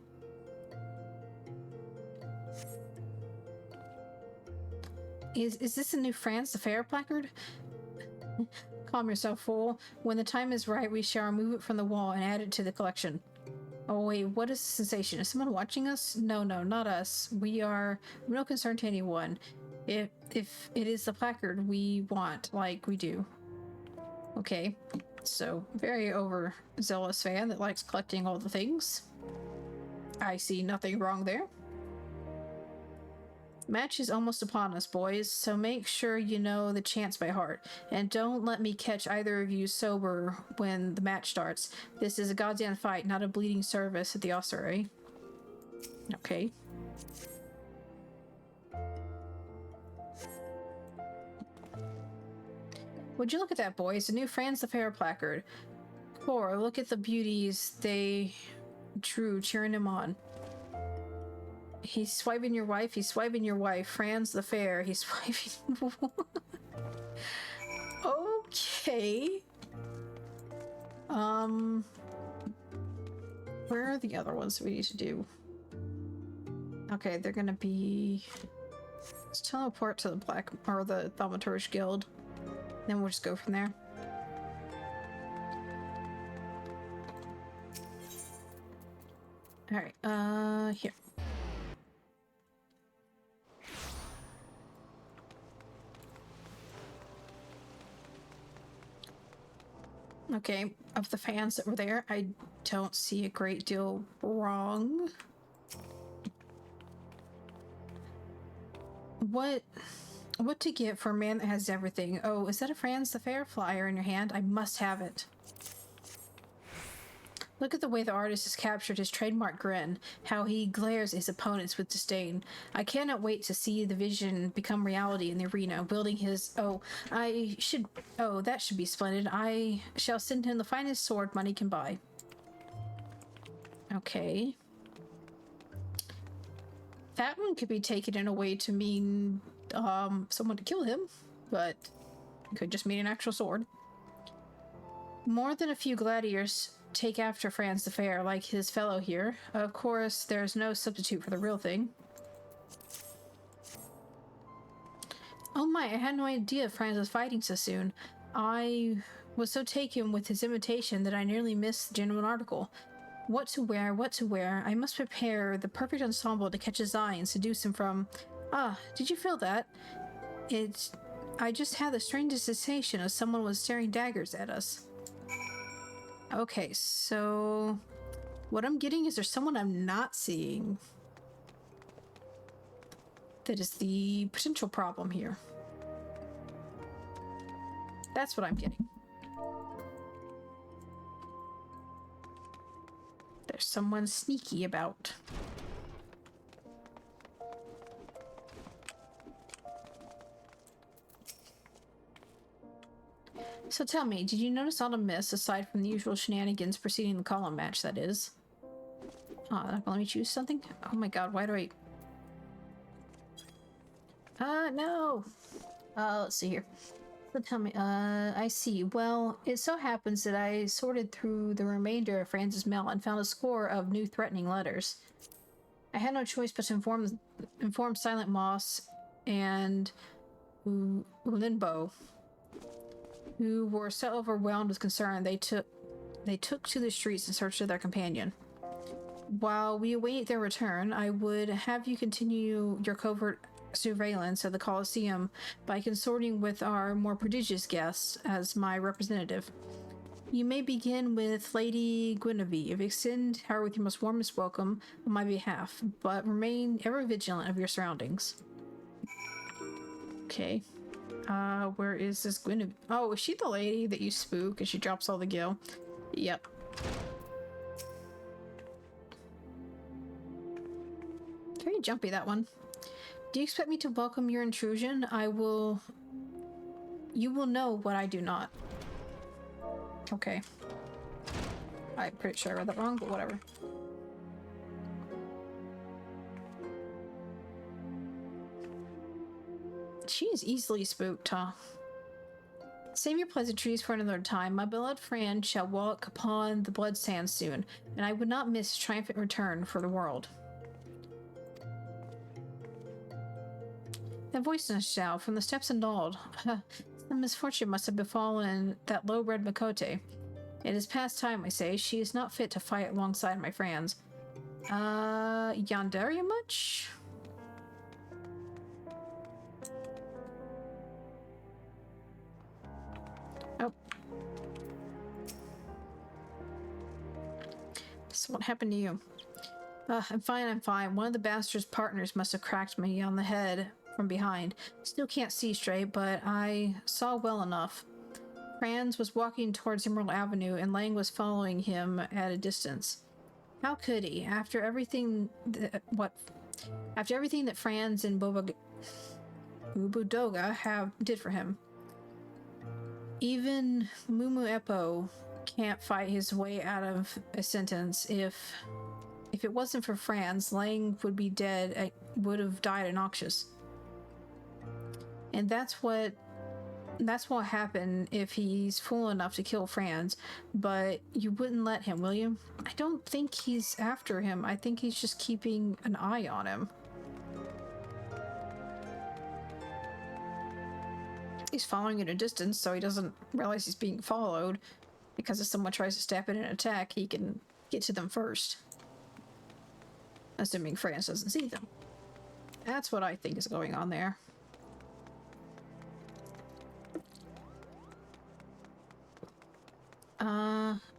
Is this a new Franz the Fair placard? Calm yourself, fool. When the time is right, we shall remove it from the wall and add it to the collection. Oh wait, what is the sensation? Is someone watching us? No, not us. We are no concern to anyone. If it is the placard we want, like we do. Okay, so very overzealous fan that likes collecting all the things. I see nothing wrong there. Match is almost upon us, boys, so make sure you know the chants by heart. And don't let me catch either of you sober when the match starts. This is a goddamn fight, not a bleeding service at the ossuary. Okay. Would you look at that, boys? The new Franz the Fair placard. Or look at the beauties they drew cheering him on. He's swiping your wife, Franz the Fair, he's swiping... Okay. Where are the other ones we need to do? Okay, they're gonna be... Let's teleport to the Thaumaturge Guild. Then we'll just go from there. Alright, here. Okay, of the fans that were there, I don't see a great deal wrong. What to get for a man that has everything? Oh, is that a Franz the Fair flyer in your hand? I must have it. Look at the way the artist has captured his trademark grin, how he glares at his opponents with disdain. I cannot wait to see the vision become reality in the arena, wielding his... Oh, that should be splendid. I shall send him the finest sword money can buy. Okay. That one could be taken in a way to mean someone to kill him, but it could just mean an actual sword. More than a few gladiators take after Franz the Fair, like his fellow here. Of course, there's no substitute for the real thing. Oh my, I had no idea Franz was fighting so soon. I was so taken with his invitation that I nearly missed the genuine article. What to wear, what to wear. I must prepare the perfect ensemble to catch his eye and seduce him from... Ah, did you feel that? I just had the strangest sensation of someone was staring daggers at us. Okay, so... What I'm getting is there's someone I'm not seeing. That is the potential problem here. That's what I'm getting. There's someone sneaky about. So tell me, did you notice all the myths aside from the usual shenanigans preceding the column match, that is? Let me choose something? Oh my god, why do I... no! Let's see here. So tell me, I see. Well, it so happens that I sorted through the remainder of Franz's mail and found a score of new threatening letters. I had no choice but to inform Silent Moss and Ulinbo, who were so overwhelmed with concern they took to the streets in search of their companion. While we await their return, I would have you continue your covert surveillance of the Colosseum by consorting with our more prodigious guests as my representative. You may begin with Lady Guinevere. Extend her with your most warmest welcome on my behalf, but remain ever vigilant of your surroundings. Okay. Where is this Guinevere? Oh, is she the lady that you spook and she drops all the gil? Yep. Very jumpy, that one. Do you expect me to welcome your intrusion? You will know what I do not. Okay. I'm pretty sure I read that wrong, but whatever. She is easily spooked, huh? Save your pleasantries for another time. My beloved friend shall walk upon the blood sands soon, and I would not miss his triumphant return for the world. That voice in a shout from the steps annulled. The misfortune must have befallen that low-bred Makote. It is past time, I say. She is not fit to fight alongside my Franz. Yandere much? Oh. So what happened to you? I'm fine, I'm fine. One of the bastard's partners must have cracked me on the head from behind. Still can't see straight, but I saw well enough. Franz was walking towards Emerald Avenue, and Lang was following him at a distance. How could he? After everything that Franz and Ubudoga did for him. Even Mumu Eppo can't fight his way out of a sentence. If it wasn't for Franz, Lang would be dead. Would have died in Noxious. And that's what happened if he's fool enough to kill Franz, but you wouldn't let him, will you? I don't think he's after him. I think he's just keeping an eye on him. He's following at a distance, so he doesn't realize he's being followed, because if someone tries to step in and attack, he can get to them first. Assuming Franz doesn't see them. That's what I think is going on there.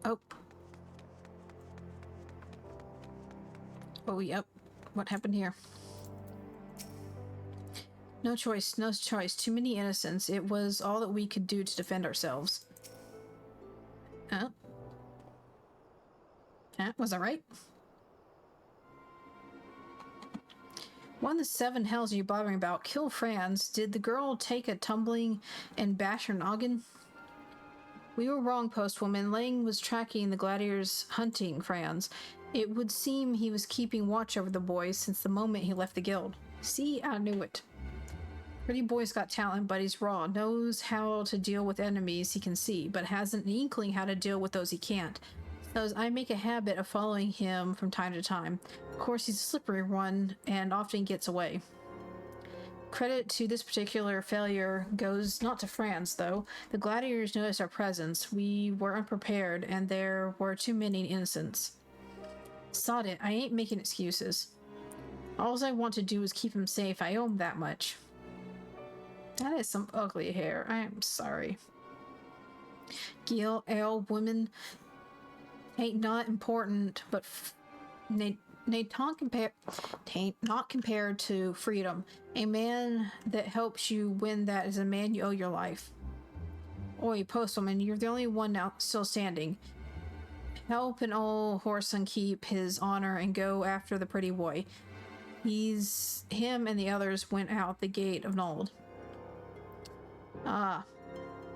Oh. Oh, yep. What happened here? No choice, no choice. Too many innocents. It was all that we could do to defend ourselves. Was I right? What in the seven hells are you bothering about? Kill Franz. Did the girl take a tumbling and bash her noggin? We were wrong, postwoman. Lang was tracking the gladiators hunting Franz. It would seem he was keeping watch over the boys since the moment he left the guild. See, I knew it. Pretty boy's got talent, but he's raw. Knows how to deal with enemies he can see, but hasn't an inkling how to deal with those he can't. So I make a habit of following him from time to time. Of course, he's a slippery one and often gets away. Credit to this particular failure goes not to France, though. The gladiators noticed our presence. We were unprepared, and there were too many innocents. Sod it, I ain't making excuses. All I want to do is keep him safe. I owe him that much. That is some ugly hair. I am sorry. Gil, ale, women ain't not important, but not compared to freedom. A man that helps you win that is a man you owe your life. Oi, postwoman, you're the only one now still standing. Help an old whoreson keep his honor and go after the pretty boy. Him and the others went out the gate of Nold. Ah,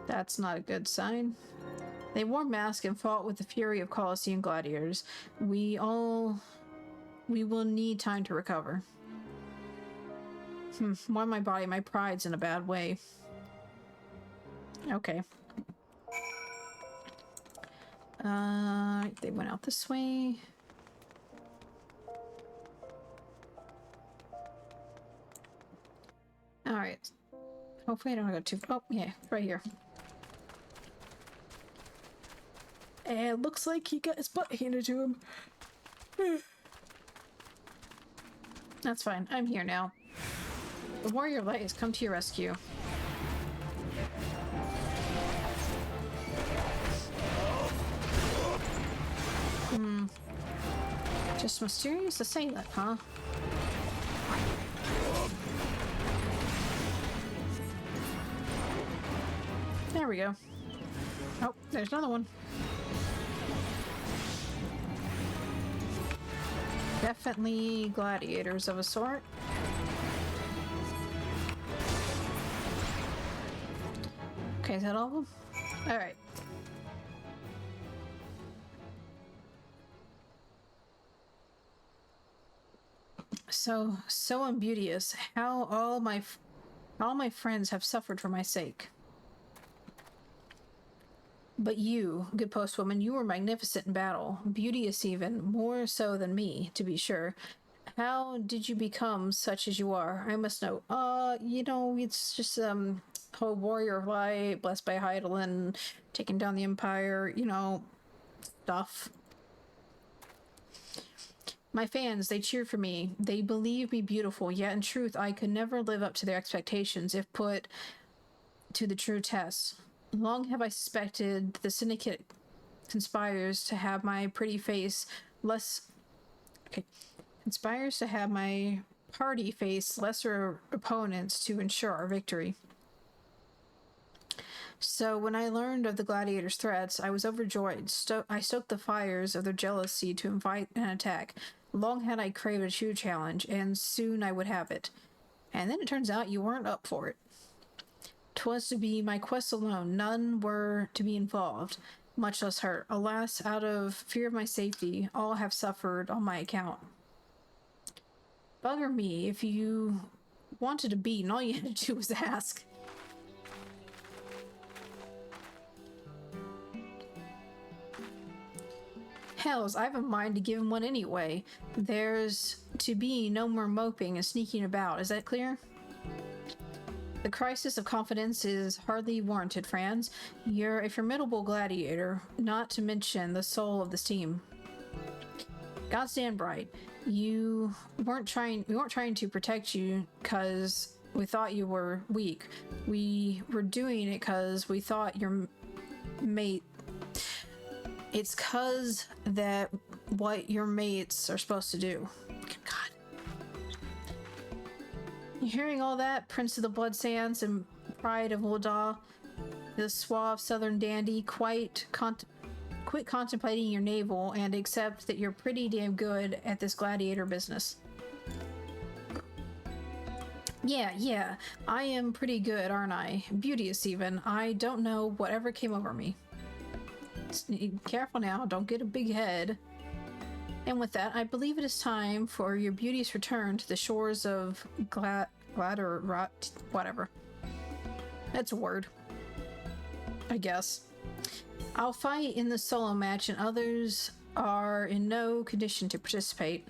that's not a good sign. They wore masks and fought with the fury of Colosseum gladiators. We will need time to recover. Why my body? My pride's in a bad way. Okay. They went out this way. Alright. Hopefully I don't go too... Oh, yeah, right here. And it looks like he got his butt handed to him. That's fine. I'm here now. The warrior light has come to your rescue. Just mysterious to say that, huh? There we go. Oh, there's another one. Definitely gladiators of a sort. Okay, is that all of them? Alright. So unbeauteous. How all my friends have suffered for my sake. But you, good postwoman, you were magnificent in battle, beauteous even, more so than me, to be sure. How did you become such as you are? I must know. You know, it's just, whole warrior of light, blessed by Heidelin, taking down the Empire, you know, stuff. My fans, they cheered for me. They believed me beautiful, yet in truth, I could never live up to their expectations if put to the true test. Long have I suspected the syndicate conspires to have my pretty face conspires to have my party face lesser opponents to ensure our victory. So when I learned of the gladiators' threats, I was overjoyed. I stoked the fires of their jealousy to invite an attack. Long had I craved a true challenge, and soon I would have it. And then it turns out you weren't up for it. 'Twas to be my quest alone. None were to be involved, much less hurt. Alas, out of fear of my safety, all have suffered on my account. Bugger me, if you wanted to beat, and all you had to do was ask. Hells, I have a mind to give him one anyway. There's to be no more moping and sneaking about, is that clear? The crisis of confidence is hardly warranted, Franz. You're a formidable gladiator, not to mention the soul of this team. Goddamn right. We weren't trying to protect you because we thought you were weak. We were doing it because we thought your mate... It's cause that what your mates are supposed to do. God. You hearing all that, Prince of the Blood Sands and Pride of Ul'dah, the suave southern dandy, quit contemplating your navel and accept that you're pretty damn good at this gladiator business. Yeah, I am pretty good, aren't I? Beauteous even. I don't know whatever came over me. Careful now, don't get a big head. And with that, I believe it is time for your beauty's return to the shores of Glad or Rot, whatever. That's a word, I guess. I'll fight in the solo match, and others are in no condition to participate.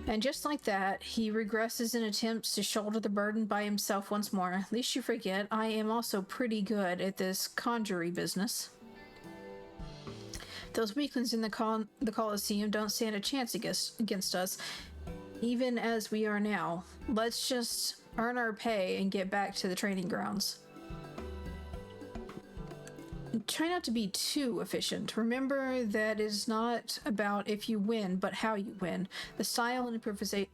And just like that, he regresses in attempts to shoulder the burden by himself once more. Least you forget, I am also pretty good at this conjury business. Those weaklings in the Colosseum don't stand a chance against us, even as we are now. Let's just earn our pay and get back to the training grounds. Try not to be too efficient. Remember that it is not about if you win, but how you win. The style and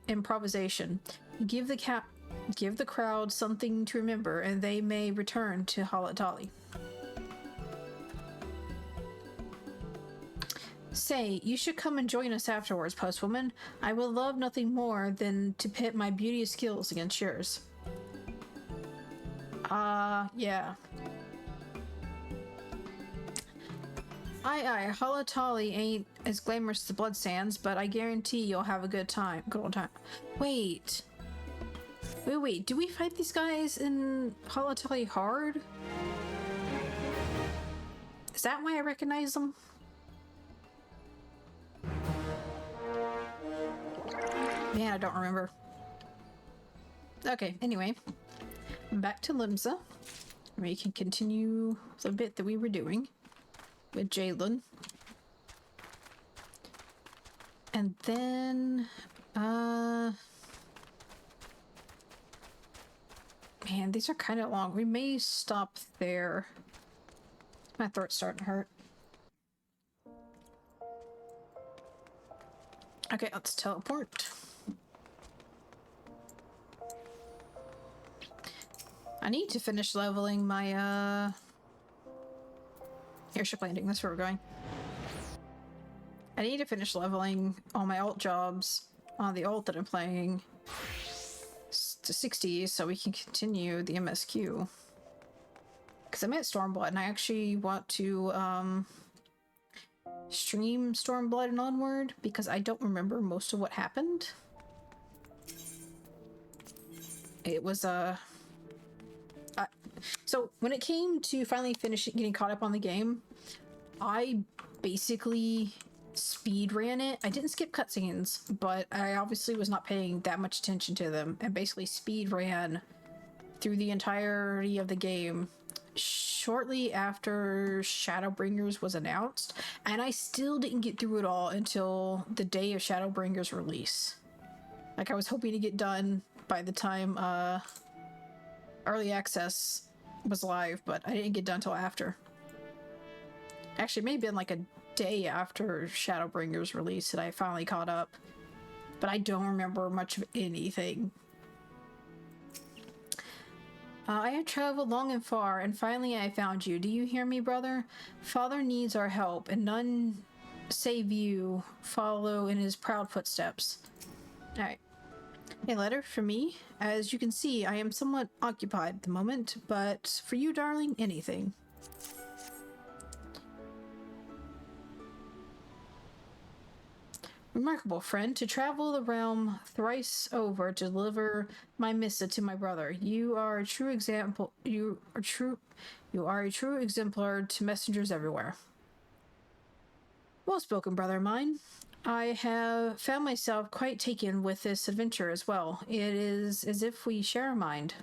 improvisation. Give the crowd something to remember, and they may return to Halatali. Say, you should come and join us afterwards, postwoman. I would love nothing more than to pit my beauty skills against yours. Yeah. Aye, Halatali ain't as glamorous as the Blood Sands, but I guarantee you'll have a good old time. Wait, do we fight these guys in Halatali hard? Is that why I recognize them? Man, I don't remember. Okay, anyway. Back to Limsa. We can continue the bit that we were doing with Jalen. And then, man, these are kind of long. We may stop there. My throat's starting to hurt. Okay, let's teleport. I need to finish leveling my, airship landing, that's where we're going. I need to finish leveling all my alt jobs on the alt that I'm playing to 60 so we can continue the MSQ. Because I'm at Stormblood and I actually want to stream Stormblood and Onward because I don't remember most of what happened. It was so when it came to finally getting caught up on the game, I basically speed ran it. I didn't skip cutscenes, but I obviously was not paying that much attention to them, and basically speed ran through the entirety of the game shortly after Shadowbringers was announced, and I still didn't get through it all until the day of Shadowbringers release. Like, I was hoping to get done by the time early access was live, but I didn't get done until after. Actually, it may have been like a day after Shadowbringers release that I finally caught up, but I don't remember much of anything. I have traveled long and far, and finally I found you. Do you hear me, brother? Father needs our help, and none save you follow in his proud footsteps. Alright. A letter for me. As you can see, I am somewhat occupied at the moment, but for you, darling, anything. Remarkable, friend, to travel the realm thrice over to deliver my missive to my brother. You are a true example. You are a true exemplar to messengers everywhere. Well spoken, brother of mine. I have found myself quite taken with this adventure as well. It is as if we share a mind.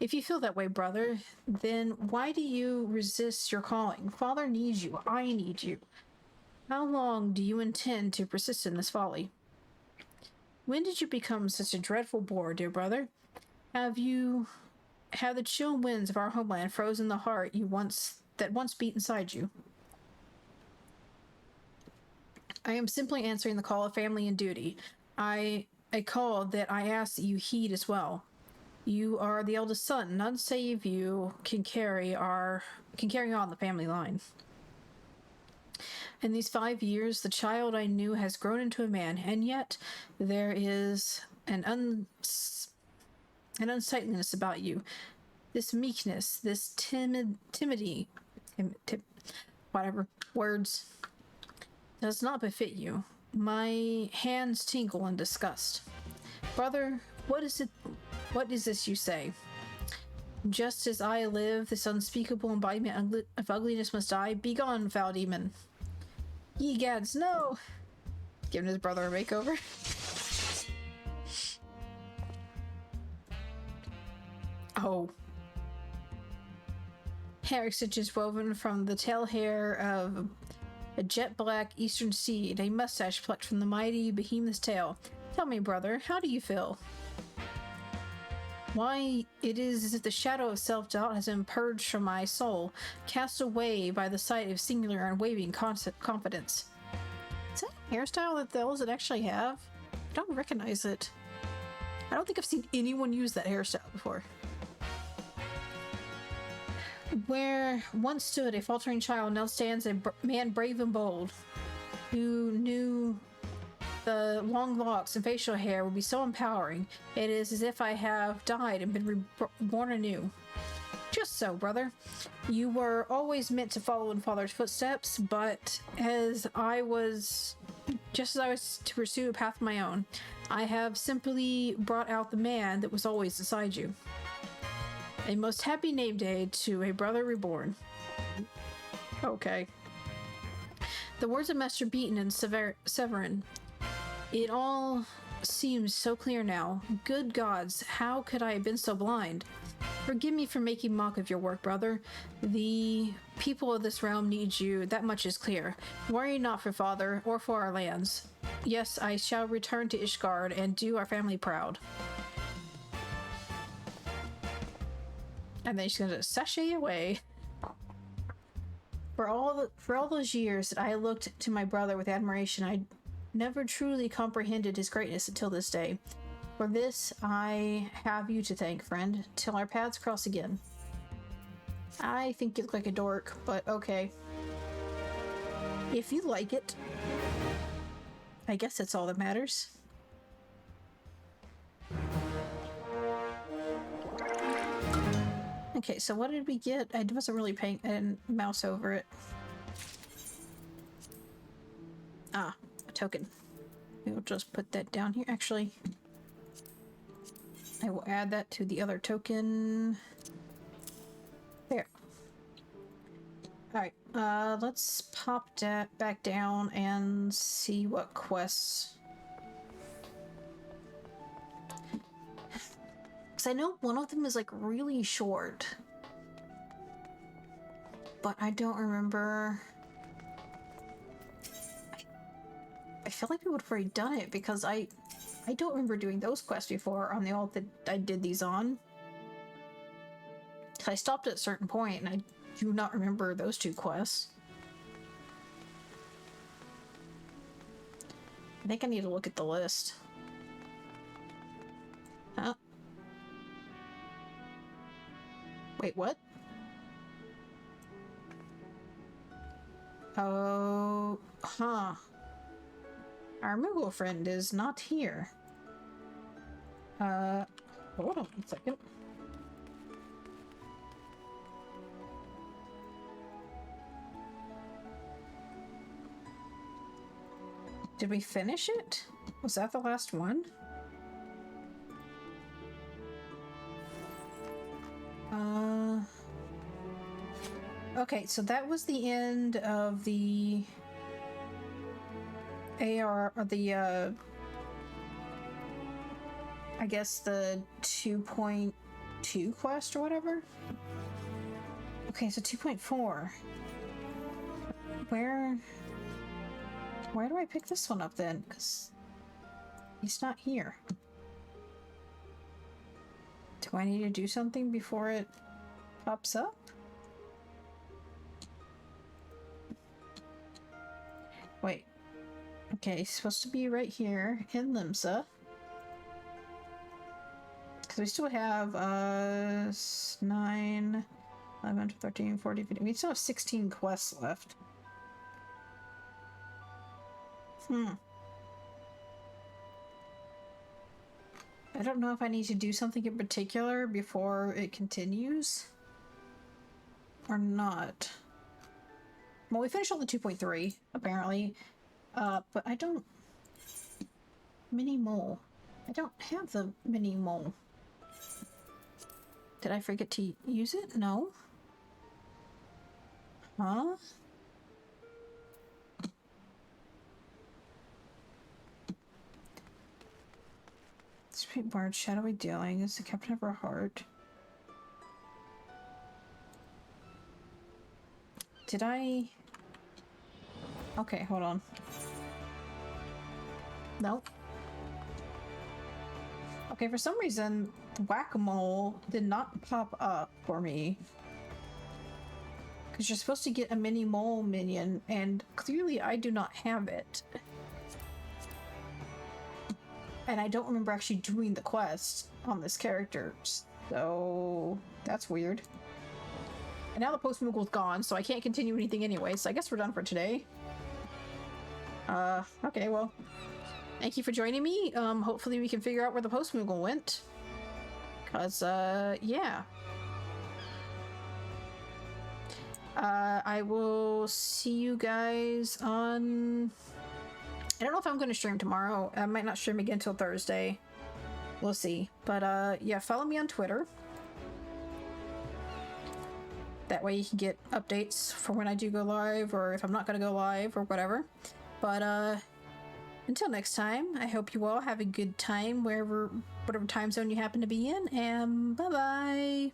If you feel that way, brother, then why do you resist your calling? Father needs you. I need you. How long do you intend to persist in this folly? When did you become such a dreadful bore, dear brother? Have the chill winds of our homeland frozen the heart that once beat inside you? I am simply answering the call of family and duty. A call that I ask that you heed as well. You are the eldest son. None save you can carry on the family line. In these 5 years, the child I knew has grown into a man, and yet there is an unsightliness about you. This meekness, this timidity, whatever words, does not befit you. My hands tingle in disgust. Brother, what is it? What is this you say? Just as I live, this unspeakable embodiment of ugliness must die. Begone, foul demon. Ye gads, no! Giving his brother a makeover. Oh. Hair stitches woven from the tail hair of a jet black eastern steed, a mustache plucked from the mighty behemoth's tail. Tell me, brother, how do you feel? Why, it is as if the shadow of self-doubt has been purged from my soul, cast away by the sight of singular and waving confidence. Is that a hairstyle that the elves actually have? I don't recognize it. I don't think I've seen anyone use that hairstyle before. Where once stood a faltering child, now stands a man brave and bold, who knew the long locks and facial hair would be so empowering. It is as if I have died and been reborn anew. Just so, brother. You were always meant to follow in Father's footsteps, but just as I was to pursue a path of my own, I have simply brought out the man that was always inside you. A most happy name day to a brother reborn. Okay. The words of Master Beaton and Severin. It all seems so clear now. Good gods, how could I have been so blind? Forgive me for making mock of your work, brother. The people of this realm need you, that much is clear. Worry not for father, or for our lands. Yes, I shall return to Ishgard and do our family proud. And then she's gonna sashay away. For all those years that I looked to my brother with admiration, I never truly comprehended his greatness until this day. For this, I have you to thank, friend, till our paths cross again. I think you look like a dork, but okay. If you like it, I guess that's all that matters. Okay, so what did we get? I wasn't really paying a mouse over it. Ah, a token. We'll just put that down here. Actually, I will add that to the other token. There. Alright, let's pop that back down and see what quests. Because I know one of them is like really short, but I don't remember. I feel like we would have already done it because I don't remember doing those quests before on the alt that I did these on. I stopped at a certain point and I do not remember those two quests. I think I need to look at the list. Huh? Wait, what? Oh, huh. Our Moogle friend is not here. Hold on 1 second. Did we finish it? Was that the last one? Okay, so that was the end of the AR, or the, I guess the 2.2 quest or whatever? Okay, so 2.4. Where do I pick this one up then? Because he's not here. Do I need to do something before it pops up? Wait. Okay, it's supposed to be right here in Limsa. Because we still have 9, 11, 13, 14, 15. We still have 16 quests left. I don't know if I need to do something in particular before it continues or not. Well, we finished all the 2.3, apparently. But I don't... Mini mole. I don't have the mini mole. Did I forget to use it? No. Huh? Sweet Bard, shadowy dealing is the captain of her heart. Did I... Okay, hold on. Nope. Okay, for some reason, Whack-A-Mole did not pop up for me. Because you're supposed to get a mini mole minion, and clearly I do not have it. And I don't remember actually doing the quest on this character, so that's weird. And now the post Moogle's gone, so I can't continue anything anyway, so I guess we're done for today. Okay, well, thank you for joining me. Hopefully we can figure out where the post Moogle went. Cause, yeah. I will see you guys on... I don't know if I'm going to stream tomorrow. I might not stream again until Thursday. We'll see. But, yeah, follow me on Twitter. That way you can get updates for when I do go live, or if I'm not going to go live, or whatever. But, until next time, I hope you all have a good time whatever time zone you happen to be in, and bye-bye!